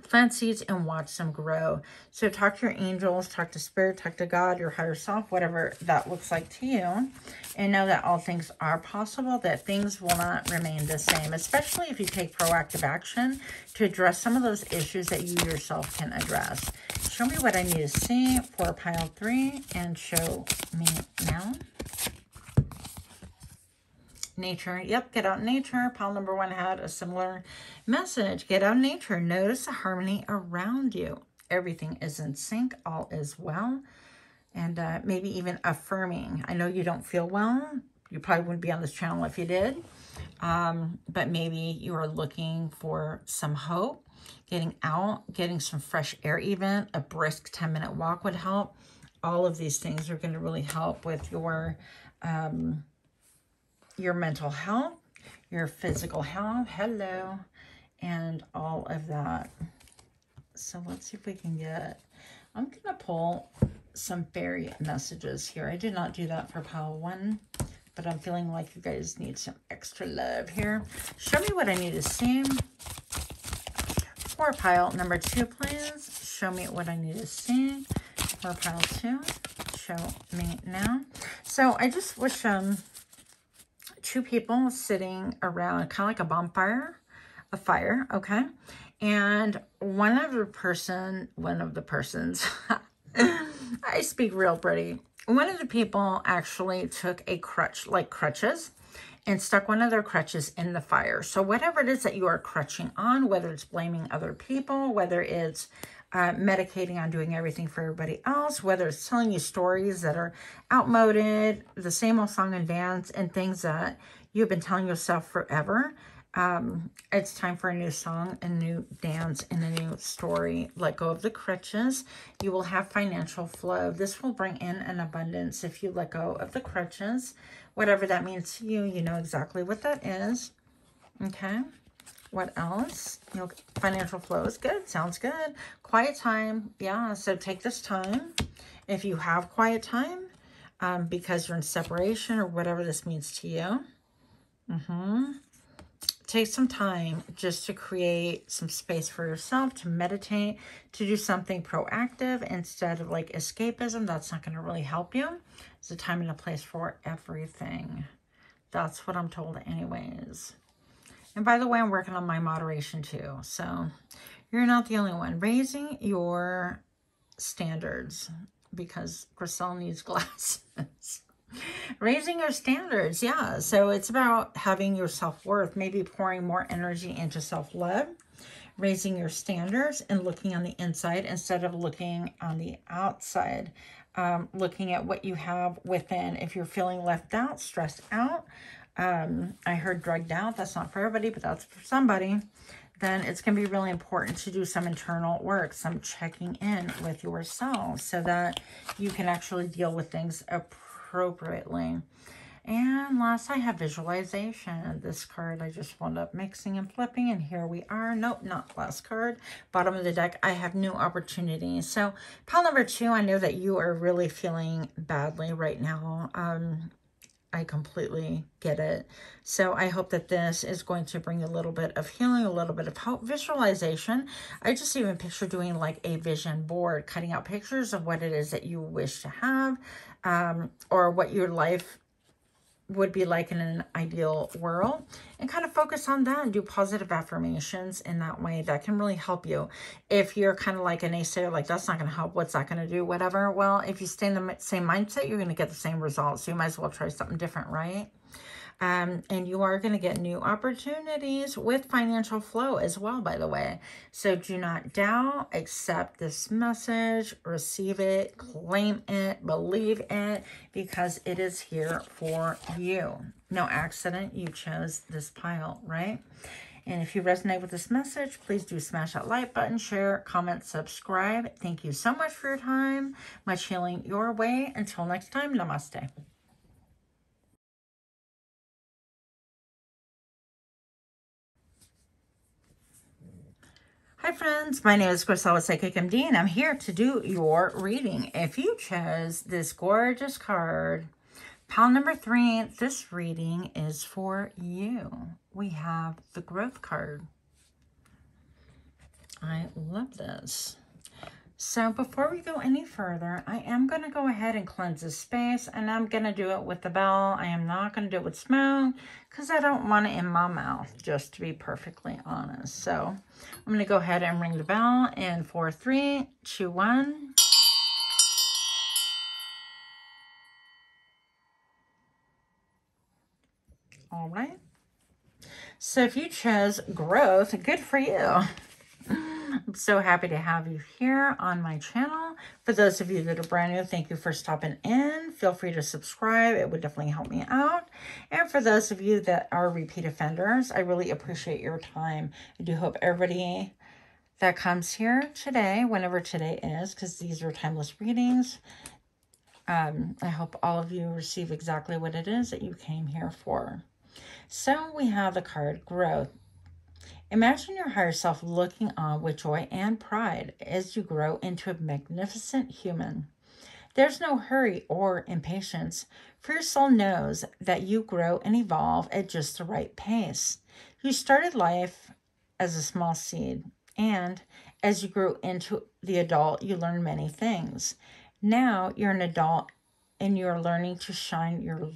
Plant seeds and watch them grow. So talk to your angels, talk to spirit, talk to God, your higher self, whatever that looks like to you. And know that all things are possible, that things will not remain the same, especially if you take proactive action to address some of those issues that you yourself can address. Show me what I need to see for pile 3 and show me now. Nature. Yep, get out in nature. Pile number 1 had a similar message. Get out in nature. Notice the harmony around you. Everything is in sync. All is well. And maybe even affirming. I know you don't feel well. You probably wouldn't be on this channel if you did. But maybe you are looking for some hope. Getting out, getting some fresh air even. A brisk 10-minute walk would help. All of these things are going to really help with your mental health, your physical health, hello, and all of that. So let's see if we can get, I'm going to pull some fairy messages here. I did not do that for pile 1, but I'm feeling like you guys need some extra love here. Show me what I need to see. For pile number 2, please. Show me what I need to see. For pile 2, show me now. So I just wish 2 people sitting around kind of like a bonfire, a fire, okay? And one of the persons, I speak real pretty. One of the people actually took a crutch, like crutches, and stuck one of their crutches in the fire. So whatever it is that you are crutching on, whether it's blaming other people, whether it's medicating on doing everything for everybody else, whether it's telling you stories that are outmoded, the same old song and dance, and things that you've been telling yourself forever. It's time for a new song, a new dance, and a new story. Let go of the crutches. You will have financial flow. This will bring in an abundance if you let go of the crutches. Whatever that means to you, you know exactly what that is. Okay. What else? Financial flow is good. Sounds good. Quiet time. Yeah, so take this time. If you have quiet time, because you're in separation or whatever this means to you. Take some time just to create some space for yourself, to meditate, to do something proactive instead of like escapism. That's not going to really help you. It's a time and a place for everything. That's what I'm told anyways. And by the way, I'm working on my moderation too. So you're not the only one. Raising your standards, because Griselle needs glasses. Raising your standards, yeah. So it's about having your self-worth, maybe pouring more energy into self-love, raising your standards and looking on the inside instead of looking on the outside. Looking at what you have within. If you're feeling left out, stressed out, I heard drugged out. That's not for everybody, but that's for somebody. Then it's going to be really important to do some internal work, some checking in with yourself so that you can actually deal with things appropriately. And last, I have visualization. This card I just wound up mixing and flipping, and here we are. Nope, not last card. Bottom of the deck, I have new opportunities. So pile number 2, I know that you are really feeling badly right now. I completely get it. So I hope that this is going to bring a little bit of healing, a little bit of hope. Visualization. I just even picture doing like a vision board, cutting out pictures of what it is that you wish to have, or what your life would be like in an ideal world, and kind of focus on that and do positive affirmations in that way. That can really help you. If you're kind of like a naysayer, like that's not going to help, what's that going to do, whatever. Well, if you stay in the same mindset, you're going to get the same results. So you might as well try something different, right? And you are going to get new opportunities with financial flow as well, by the way. So do not doubt, accept this message, receive it, claim it, believe it, because it is here for you. No accident you chose this pile, right? And if you resonate with this message, please do smash that like button, share, comment, subscribe. Thank you so much for your time. Much healing your way. Until next time, namaste. Hi friends, my name is Grisella Psychic MD, and I'm here to do your reading. If you chose this gorgeous card, pile number 3, this reading is for you. We have the growth card. I love this. So before we go any further, I am going to go ahead and cleanse this space, and I'm going to do it with the bell. I am not going to do it with smoke because I don't want it in my mouth, just to be perfectly honest. So I'm going to go ahead and ring the bell in 4, 3, 2, 1. All right. So if you chose growth, good for you. I'm so happy to have you here on my channel. For those of you that are brand new, thank you for stopping in. Feel free to subscribe. It would definitely help me out. And for those of you that are repeat offenders, I really appreciate your time. I do hope everybody that comes here today, whenever today is, because these are timeless readings, I hope all of you receive exactly what it is that you came here for. So we have the card Growth. Imagine your higher self looking on with joy and pride as you grow into a magnificent human. There's no hurry or impatience, for your soul knows that you grow and evolve at just the right pace. You started life as a small seed, and as you grew into the adult, you learned many things. Now you're an adult and you're learning to shine your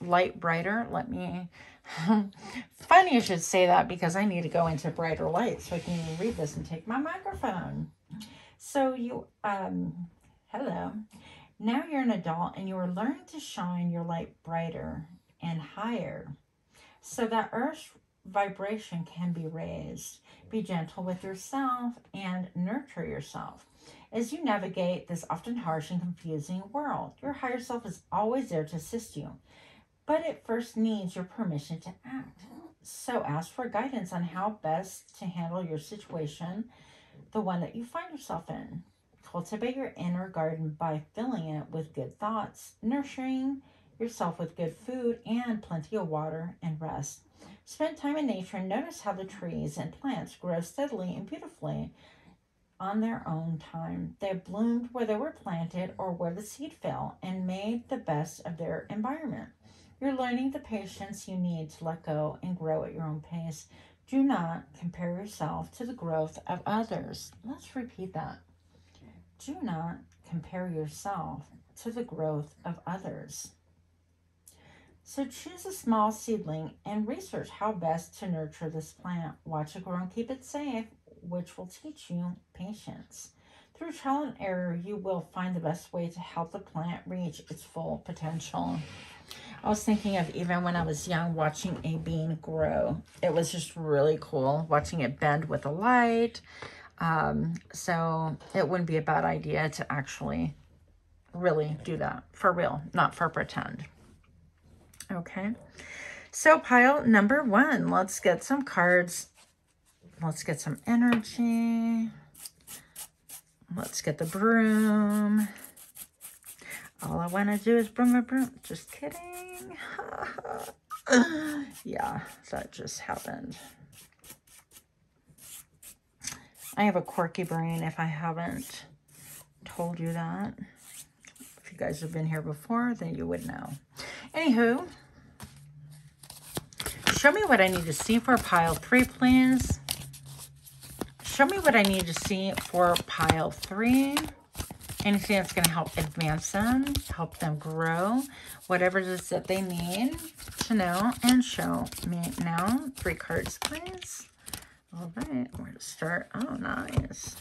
light brighter. Let me... It's funny you should say that because I need to go into brighter light so I can even read this and take my microphone. So you, hello. Now you're an adult and you are learning to shine your light brighter and higher so that Earth's vibration can be raised. Be gentle with yourself and nurture yourself. As you navigate this often harsh and confusing world, your higher self is always there to assist you. But it first needs your permission to act. So ask for guidance on how best to handle your situation, the one that you find yourself in. Cultivate your inner garden by filling it with good thoughts, nurturing yourself with good food and plenty of water and rest. Spend time in nature and notice how the trees and plants grow steadily and beautifully on their own time. They bloomed where they were planted or where the seed fell and made the best of their environment. You're learning the patience you need to let go and grow at your own pace. Do not compare yourself to the growth of others. Let's repeat that. Do not compare yourself to the growth of others. So choose a small seedling and research how best to nurture this plant. Watch it grow and keep it safe, which will teach you patience. Through trial and error, you will find the best way to help the plant reach its full potential. I was thinking of even when I was young, watching a bean grow. It was just really cool watching it bend with the light. So it wouldn't be a bad idea to actually really do that for real, not for pretend. Okay. So pile number 1, let's get some cards. Let's get some energy. Let's get the broom. All I want to do is bring my broom. Just kidding. Yeah, that just happened. I have a quirky brain if I haven't told you that. If you guys have been here before, then you would know. Anywho, show me what I need to see for pile 3, please. Show me what I need to see for pile 3. Anything that's going to help advance them, help them grow, whatever it is that they need to know and show me now. 3 cards, please. All right, we're going to start. Oh, nice.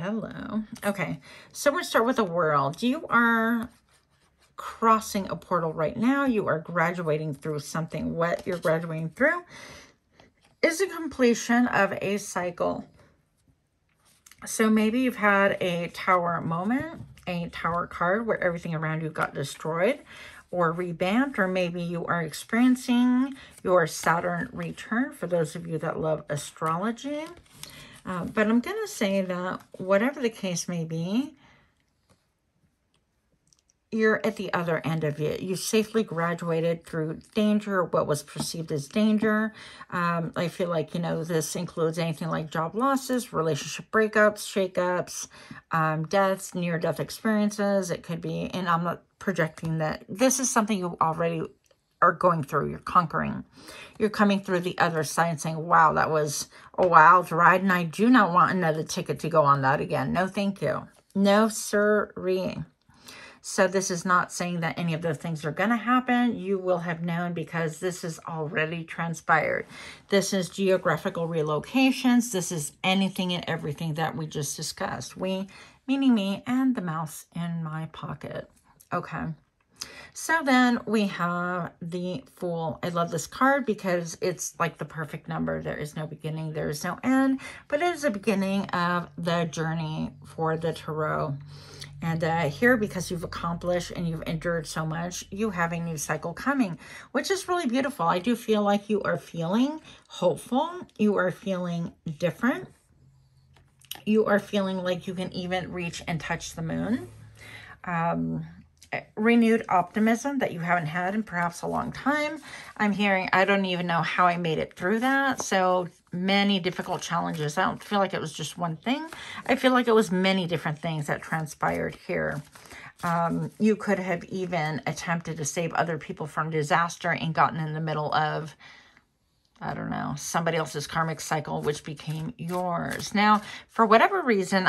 Hello. Okay, so we're going to start with the world. You are crossing a portal right now. You are graduating through something. What you're graduating through is a completion of a cycle. So maybe you've had a tower moment, a tower card where everything around you got destroyed or revamped, or maybe you are experiencing your Saturn return for those of you that love astrology. But I'm going to say that whatever the case may be, you're at the other end of it. You safely graduated through danger, what was perceived as danger. I feel like, you know, this includes anything like job losses, relationship breakups, shakeups, deaths, near-death experiences. It could be, and I'm not projecting that. This is something you already are going through. You're conquering. You're coming through the other side and saying, wow, that was a wild ride, and I do not want another ticket to go on that again. No, thank you. No, sirree. So this is not saying that any of those things are going to happen. You will have known because this is already transpired. This is geographical relocations. This is anything and everything that we just discussed. We, meaning me and the mouse in my pocket. Okay. So then we have the Fool. I love this card because it's like the perfect number. There is no beginning. There is no end. But it is the beginning of the journey for the Tarot. And here, because you've accomplished and you've endured so much, you have a new cycle coming, which is really beautiful. I do feel like you are feeling hopeful. You are feeling different. You are feeling like you can even reach and touch the moon. Renewed optimism that you haven't had in perhaps a long time. I'm hearing, I don't even know how I made it through that. So many difficult challenges. I don't feel like it was just one thing. I feel like it was many different things that transpired here. You could have even attempted to save other people from disaster and gotten in the middle of, I don't know, somebody else's karmic cycle, which became yours. Now, for whatever reason,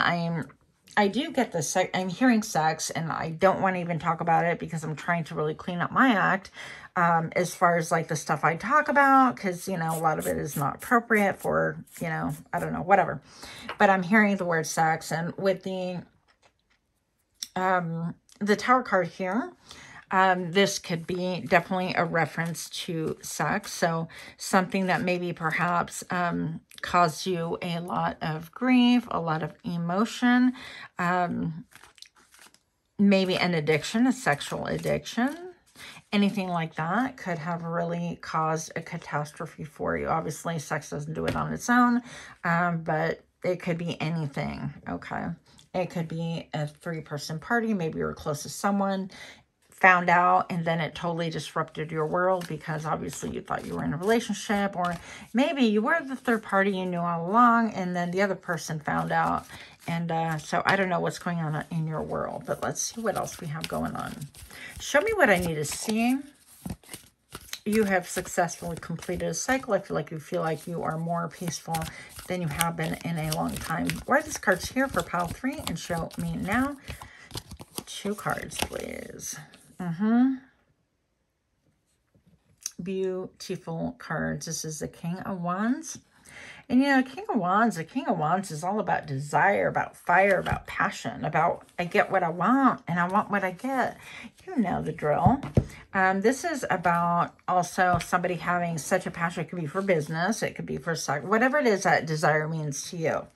I do get this, I'm hearing sex, and I don't want to even talk about it because I'm trying to really clean up my act as far as like the stuff I talk about, because, you know, a lot of it is not appropriate for, you know, I don't know, whatever. But I'm hearing the word sex, and with the Tower card here, this could be definitely a reference to sex. So something that maybe perhaps caused you a lot of grief, a lot of emotion, maybe an addiction, a sexual addiction. Anything like that could have really caused a catastrophe for you. Obviously, sex doesn't do it on its own, but it could be anything, okay? It could be a 3-person party. Maybe you're close to someone, found out, and then it totally disrupted your world because obviously you thought you were in a relationship, or maybe you were the third party you knew all along, and then the other person found out. And so I don't know what's going on in your world, but let's see what else we have going on. Show me what I need to see. You have successfully completed a cycle. I feel like you are more peaceful than you have been in a long time. Why are these cards here for pile 3 and show me now? 2 cards, please. Beautiful cards. This is the King of Wands. And, you know, the King of Wands is all about desire, about fire, about passion, about I get what I want and I want what I get. You know the drill. This is about also somebody having such a passion. It could be for business. It could be for sex. Whatever it is that desire means to you.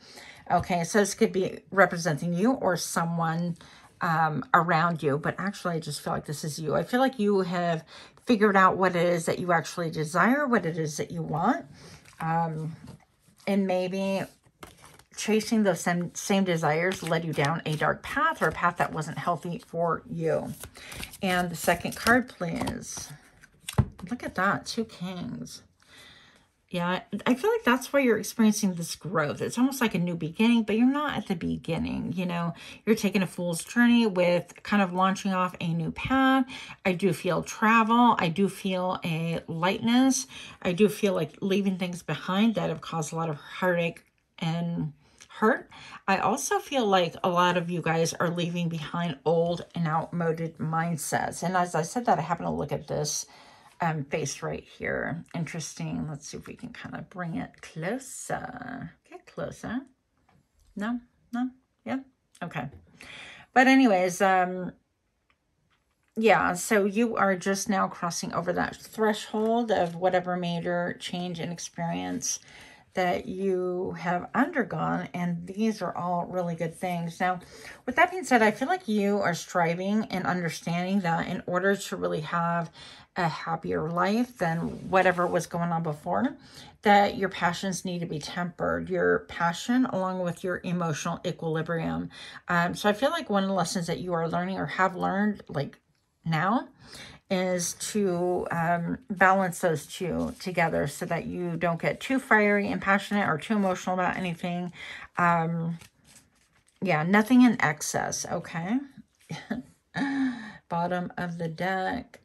Okay, so this could be representing you or someone around you. But actually, I just feel like this is you. I feel like you have figured out what it is that you actually desire, what it is that you want. And maybe chasing those same desires led you down a dark path, or a path that wasn't healthy for you. And the second card, please. Look at that, 2 kings. Yeah, I feel like that's why you're experiencing this growth. It's almost like a new beginning, but you're not at the beginning. You know, you're taking a fool's journey with kind of launching off a new path. I do feel travel. I do feel a lightness. I do feel like leaving things behind that have caused a lot of heartache and hurt. I also feel like a lot of you guys are leaving behind old and outmoded mindsets. And as I said that, I happen to look at this face right here. Interesting. Let's see if we can kind of bring it closer. Get closer. No? No? Yeah? Okay. But anyways, yeah, so you are just now crossing over that threshold of whatever major change and experience that you have undergone, and these are all really good things. Now, with that being said, I feel like you are striving and understanding that in order to really have a happier life than whatever was going on before, that your passions need to be tempered, your passion along with your emotional equilibrium. So I feel like one of the lessons that you are learning or have learned like now is to balance those two together so that you don't get too fiery and passionate or too emotional about anything. Yeah, nothing in excess, okay? Bottom of the deck,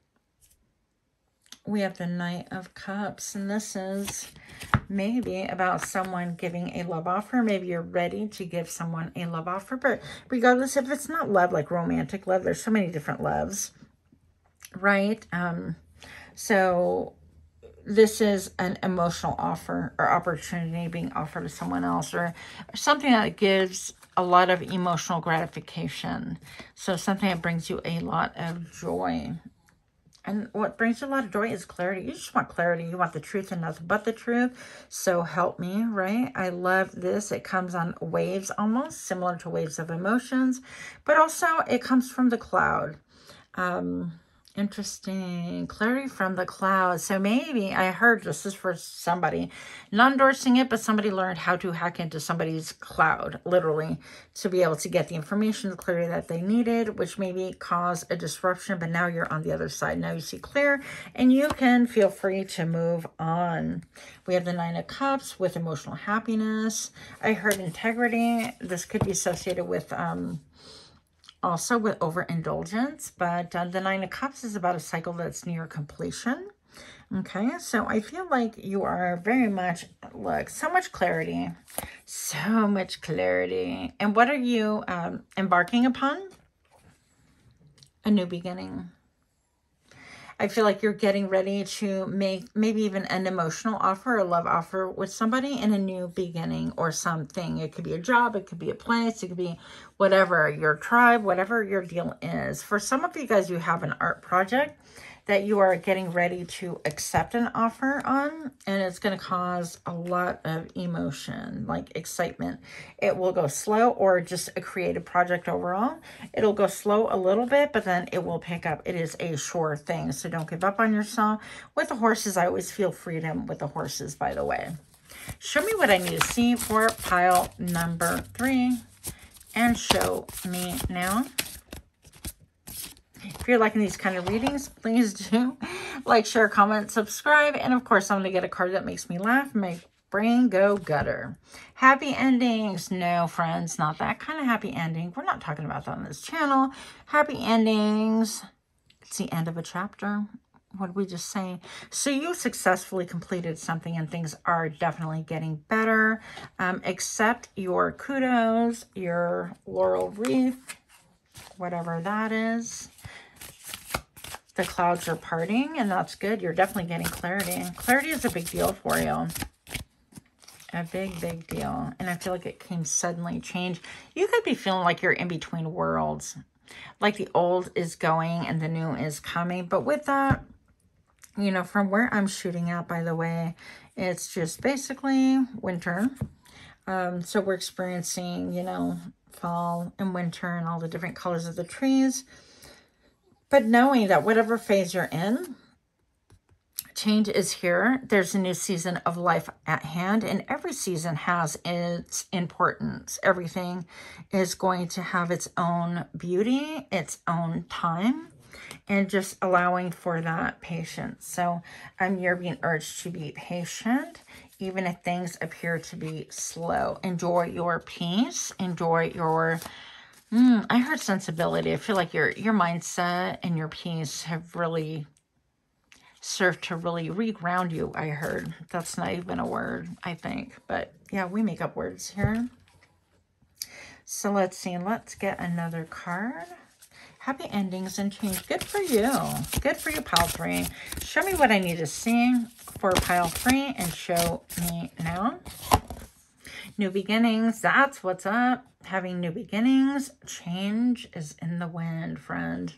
we have the Knight of Cups, and this is maybe about someone giving a love offer. Maybe you're ready to give someone a love offer, but regardless, if it's not love, like romantic love, there's so many different loves, right? So this is an emotional offer or opportunity being offered to someone else, or something that gives a lot of emotional gratification. So something that brings you a lot of joy. And what brings you a lot of joy is clarity. You just want clarity. You want the truth and nothing but the truth. So help me, right? I love this. It comes on waves, almost similar to waves of emotions, but also it comes from the cloud. Interesting. Clarity from the cloud. So maybe I heard this is for somebody, not endorsing it, but somebody learned how to hack into somebody's cloud, literally, to be able to get the information, the clarity that they needed, which maybe caused a disruption, but now you're on the other side. Now you see clear and you can feel free to move on. We have the Nine of Cups with emotional happiness. I heard integrity. This could be associated with also with overindulgence, but the Nine of Cups is about a cycle that's near completion. Okay, so I feel like you are very much, look, so much clarity. So much clarity. And what are you embarking upon? A new beginning. I feel like you're getting ready to make maybe even an emotional offer, a love offer with somebody in a new beginning or something. It could be a job, it could be a place, it could be whatever, your tribe, whatever your deal is. For some of you guys, you have an art project that you are getting ready to accept an offer on, and it's going to cause a lot of emotion, like excitement. It will go slow, or just a creative project overall. It'll go slow a little bit, but then it will pick up. It is a sure thing, so don't give up on yourself. With the horses, I always feel freedom with the horses, by the way. Show me what I need to see for pile number 3, and show me now. If you're liking these kind of readings, please do like, share, comment, subscribe. And of course, I'm going to get a card that makes me laugh and make brain go gutter. Happy endings. No, friends, not that kind of happy ending. We're not talking about that on this channel. Happy endings. It's the end of a chapter. What did we just say? So you successfully completed something and things are definitely getting better. Accept your kudos, your laurel wreath, whatever that is. The clouds are parting, and that's good. You're definitely getting clarity. Clarity is a big deal for you. A big, big deal. And I feel like it came suddenly. Change. You could be feeling like you're in between worlds. Like the old is going and the new is coming. But with that, you know, from where I'm shooting at, by the way, it's just basically winter. So we're experiencing, you know, fall and winter and all the different colors of the trees. But knowing that whatever phase you're in, change is here. There's a new season of life at hand, and every season has its importance. Everything is going to have its own beauty, its own time, and just allowing for that patience. So you're being urged to be patient, even if things appear to be slow. Enjoy your peace. Enjoy your... I heard sensibility. I feel like your mindset and your peace have really served to really reground you, I heard. That's not even a word, I think. But yeah, we make up words here. So let's see. Let's get another card. Happy endings and change. Good for you. Good for you, pile 3. Show me what I need to see for pile 3 and show me now. New beginnings. That's what's up. Having new beginnings. Change is in the wind, friend.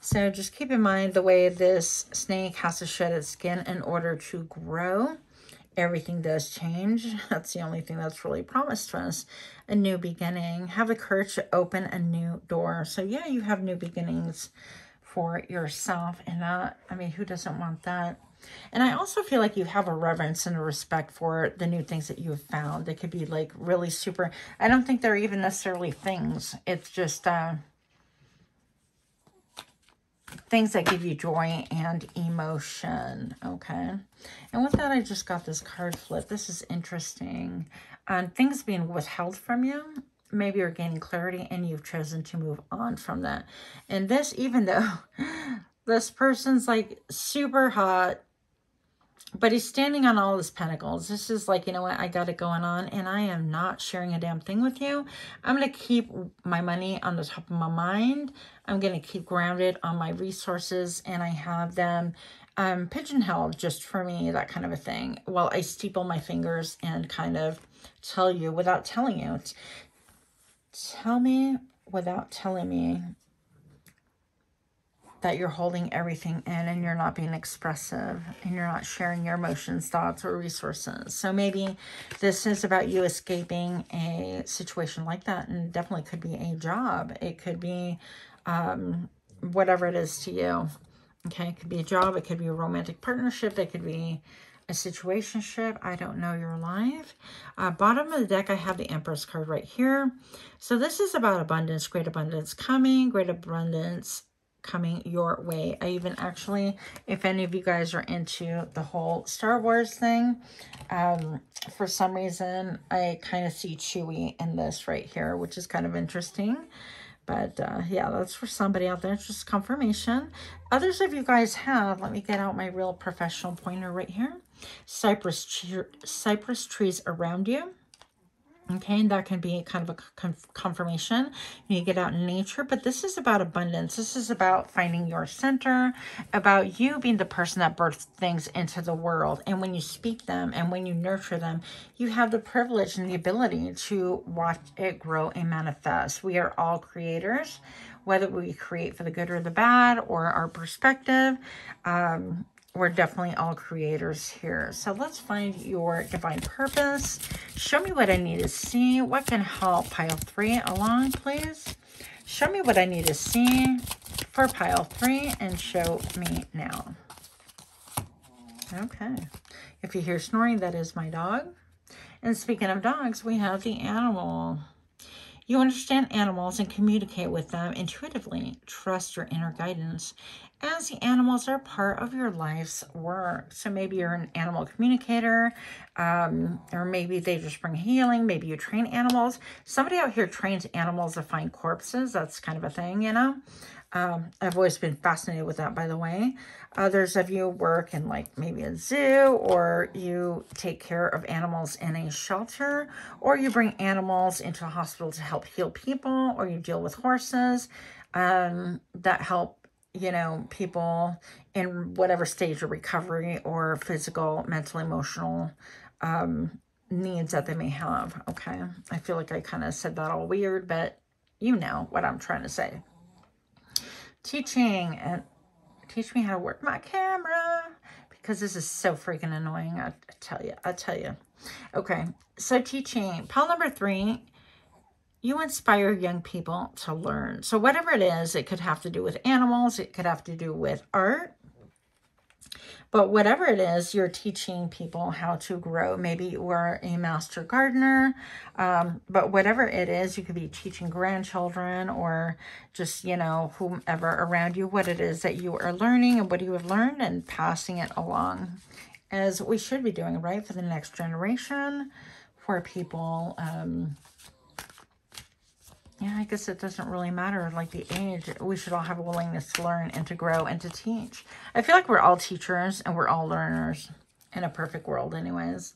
So just keep in mind the way this snake has to shed its skin in order to grow. Everything does change. That's the only thing that's really promised to us. A new beginning. Have the courage to open a new door. So yeah, you have new beginnings for yourself. And that, I mean, who doesn't want that? And I also feel like you have a reverence and a respect for the new things that you have found. They could be like really super. I don't think they're even necessarily things. It's just things that give you joy and emotion. Okay. And with that, I just got this card flip. This is interesting. Things being withheld from you. Maybe you're gaining clarity and you've chosen to move on from that. And this, even though this person's like super hot, but he's standing on all his pentacles. This is like, you know what? I got it going on and I am not sharing a damn thing with you. I'm going to keep my money on the top of my mind. I'm going to keep grounded on my resources and I have them pigeonholed just for me, that kind of a thing. While I steeple my fingers and kind of tell you without telling you. Tell me without telling me that you're holding everything in and you're not being expressive and you're not sharing your emotions, thoughts, or resources. So maybe this is about you escaping a situation like that, and definitely could be a job. It could be whatever it is to you. Okay, it could be a job. It could be a romantic partnership. It could be a situationship. I don't know your life. Bottom of the deck, I have the Empress card right here. So this is about abundance, great abundance coming your way. I even actually, if any of you guys are into the whole Star Wars thing, for some reason, I kind of see Chewie in this right here, which is kind of interesting. But yeah, that's for somebody out there. It's just confirmation. Others of you guys have, let me get out my real professional pointer right here. Cypress trees around you. Okay, and that can be kind of a confirmation. You get out in nature, but this is about abundance. This is about finding your center, about you being the person that births things into the world. And when you speak them and when you nurture them, you have the privilege and the ability to watch it grow and manifest. We are all creators, whether we create for the good or the bad or our perspective. We're definitely all creators here. So let's find your divine purpose. Show me what I need to see. What can help pile 3 along, please? Show me what I need to see for pile 3 and show me now. Okay. If you hear snoring, that is my dog. And speaking of dogs, we have the animal. You understand animals and communicate with them intuitively. Trust your inner guidance, as the animals are part of your life's work. So maybe you're an animal communicator, or maybe they just bring healing. Maybe you train animals. Somebody out here trains animals to find corpses. That's kind of a thing, you know. I've always been fascinated with that, by the way. Others of you work in like maybe a zoo, or you take care of animals in a shelter, or you bring animals into a hospital to help heal people, or you deal with horses that help, you know, people in whatever stage of recovery or physical, mental, emotional needs that they may have. Okay. I feel like I kind of said that all weird, but you know what I'm trying to say. Teaching, and teach me how to work my camera, because this is so freaking annoying. I tell you. Okay, so teaching. Pile number 3, you inspire young people to learn. So whatever it is, it could have to do with animals. It could have to do with art. But whatever it is, you're teaching people how to grow. Maybe you are a master gardener. But whatever it is, you could be teaching grandchildren or just, you know, whomever around you, what it is that you are learning and what you have learned, and passing it along, as we should be doing, right, for the next generation, for people. Yeah, I guess it doesn't really matter, like the age. We should all have a willingness to learn and to grow and to teach. I feel like we're all teachers and we're all learners in a perfect world anyways.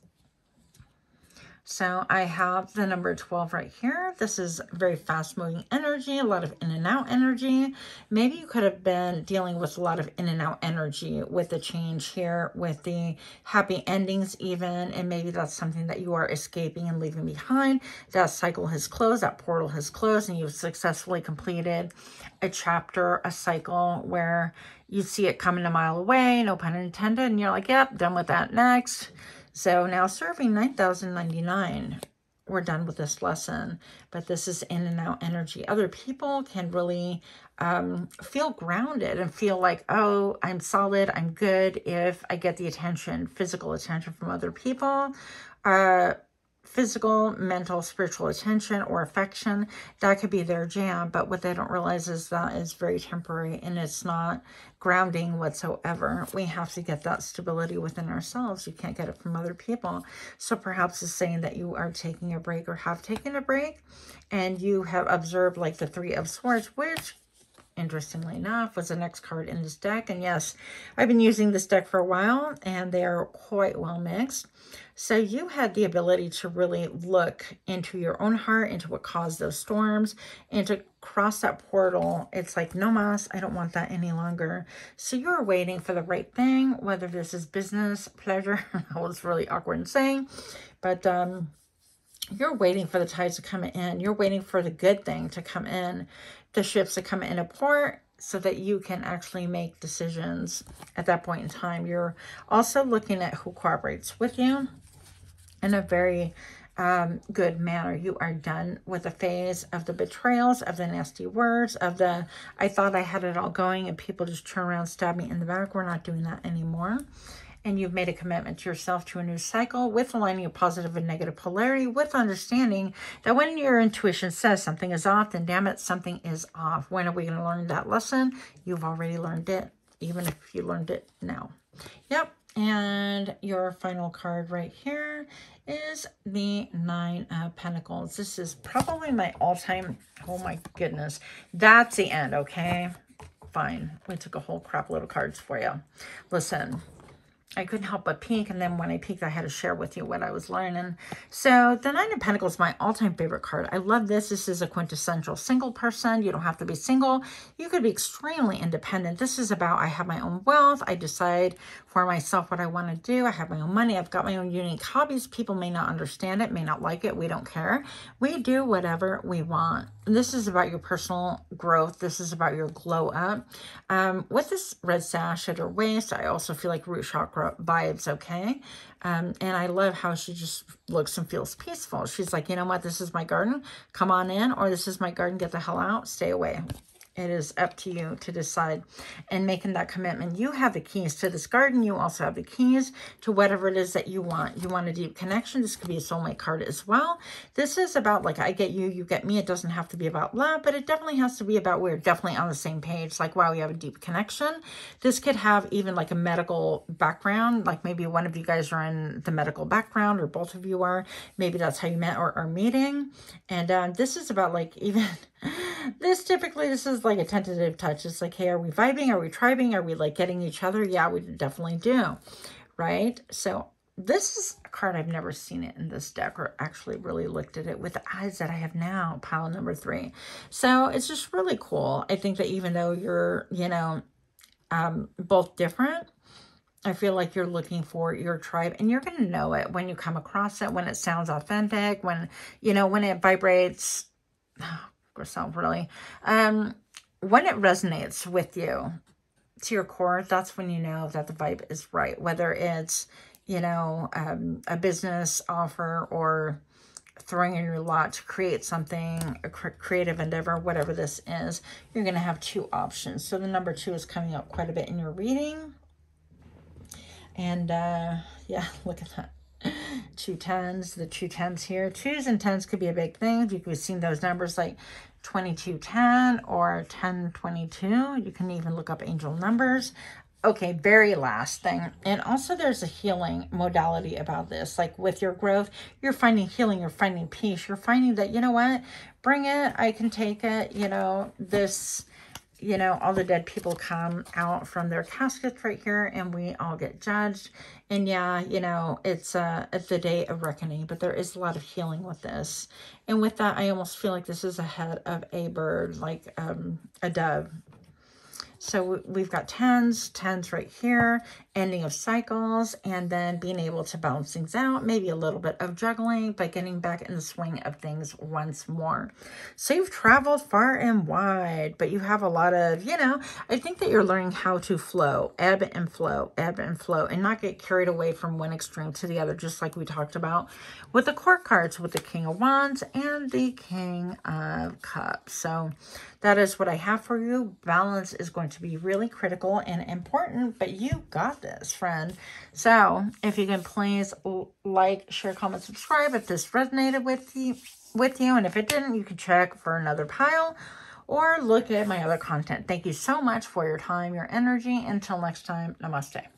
So I have the number 12 right here. This is very fast moving energy, a lot of in and out energy. Maybe you could have been dealing with a lot of in and out energy with the change here, with the happy endings even. And maybe that's something that you are escaping and leaving behind. That cycle has closed, that portal has closed, and you've successfully completed a chapter, a cycle where you see it coming a mile away, no pun intended, and you're like, yep, done with that, next. So now serving 9,099, we're done with this lesson, but this is in and out energy. Other people can really feel grounded and feel like, oh, I'm solid, I'm good if I get the attention, physical attention from other people, physical, mental, spiritual attention or affection. That could be their jam, but what they don't realize is that is very temporary and it's not grounding whatsoever. We have to get that stability within ourselves. You can't get it from other people. So perhaps it's saying that you are taking a break or have taken a break, and you have observed like the Three of Swords, which interestingly enough was the next card in this deck. And yes, I've been using this deck for a while and they are quite well mixed. So you had the ability to really look into your own heart, into what caused those storms, and to cross that portal. It's like, no mas, I don't want that any longer. So you're waiting for the right thing, whether this is business, pleasure. I was really awkward in saying, but you're waiting for the tides to come in. You're waiting for the good thing to come in, the ships to come in a port, so that you can actually make decisions at that point in time. You're also looking at who cooperates with you in a very good manner. You are done with the phase of the betrayals, of the nasty words, of the, I thought I had it all going and people just turn around, stab me in the back. We're not doing that anymore. And you've made a commitment to yourself to a new cycle with aligning a positive and negative polarity, with understanding that when your intuition says something is off, then damn it, something is off. When are we going to learn that lesson? You've already learned it, even if you learned it now. Yep. And your final card right here is the Nine of Pentacles. This is probably my all-time, oh my goodness. That's the end, okay? Fine. We took a whole crap load of cards for you. Listen, I couldn't help but peek, and then when I peeked, I had to share with you what I was learning. So the Nine of Pentacles is my all-time favorite card. I love this. This is a quintessential single person. You don't have to be single. You could be extremely independent. This is about, I have my own wealth. I decide for myself what I want to do. I have my own money. I've got my own unique hobbies. People may not understand it, may not like it. We don't care. We do whatever we want. This is about your personal growth. This is about your glow up. With this red sash at her waist, I also feel like root chakra vibes, okay? And I love how she just looks and feels peaceful. She's like, you know what? This is my garden. Come on in. Or this is my garden. Get the hell out. Stay away. It is up to you to decide, and making that commitment. You have the keys to this garden. You also have the keys to whatever it is that you want. You want a deep connection. This could be a soulmate card as well. This is about like, I get you, you get me. It doesn't have to be about love, but it definitely has to be about, we're definitely on the same page. Like, wow, we have a deep connection. This could have even like a medical background. Like maybe one of you guys are in the medical background, or both of you are. Maybe that's how you met or are meeting. And this is about like even... This is like a tentative touch. It's like, hey, are we vibing? Are we tribing? Are we like getting each other? Yeah, we definitely do. Right? So this is a card I've never seen it in this deck, or actually really looked at it with the eyes that I have now, pile number 3. So it's just really cool. I think that even though you're, you know, both different, I feel like you're looking for your tribe, and you're going to know it when you come across it, when it sounds authentic, when, you know, when it vibrates, yourself really, when it resonates with you to your core. That's when you know that the vibe is right, whether it's, you know, a business offer or throwing in your lot to create something, a creative endeavor, whatever this is. You're going to have 2 options. So the number 2 is coming up quite a bit in your reading. And yeah, look at that. 2 10s, the 2 10s here. 2s and 10s could be a big thing. If you could have seen those numbers like 2210 or 1022, you can even look up angel numbers. Okay, very last thing. And also there's a healing modality about this. Like with your growth, you're finding healing, you're finding peace, you're finding that, you know what, bring it, I can take it, you know, this you know, all the dead people come out from their caskets right here, and we all get judged. And yeah, you know, it's the day of reckoning, but there is a lot of healing with this. And with that, I almost feel like this is a head of a bird, like a dove. So we've got tens right here, ending of cycles, and then being able to balance things out, maybe a little bit of juggling, but getting back in the swing of things once more. So you've traveled far and wide, but you have a lot of, you know, I think that you're learning how to flow, ebb and flow, and not get carried away from one extreme to the other, just like we talked about with the court cards, with the King of Wands and the King of Cups. So that is what I have for you. Balance is going to be really critical and important, but you got this, friend. So if you can please like, share, comment, subscribe if this resonated with you. And if it didn't, you can check for another pile or look at my other content. Thank you so much for your time, your energy. Until next time, namaste.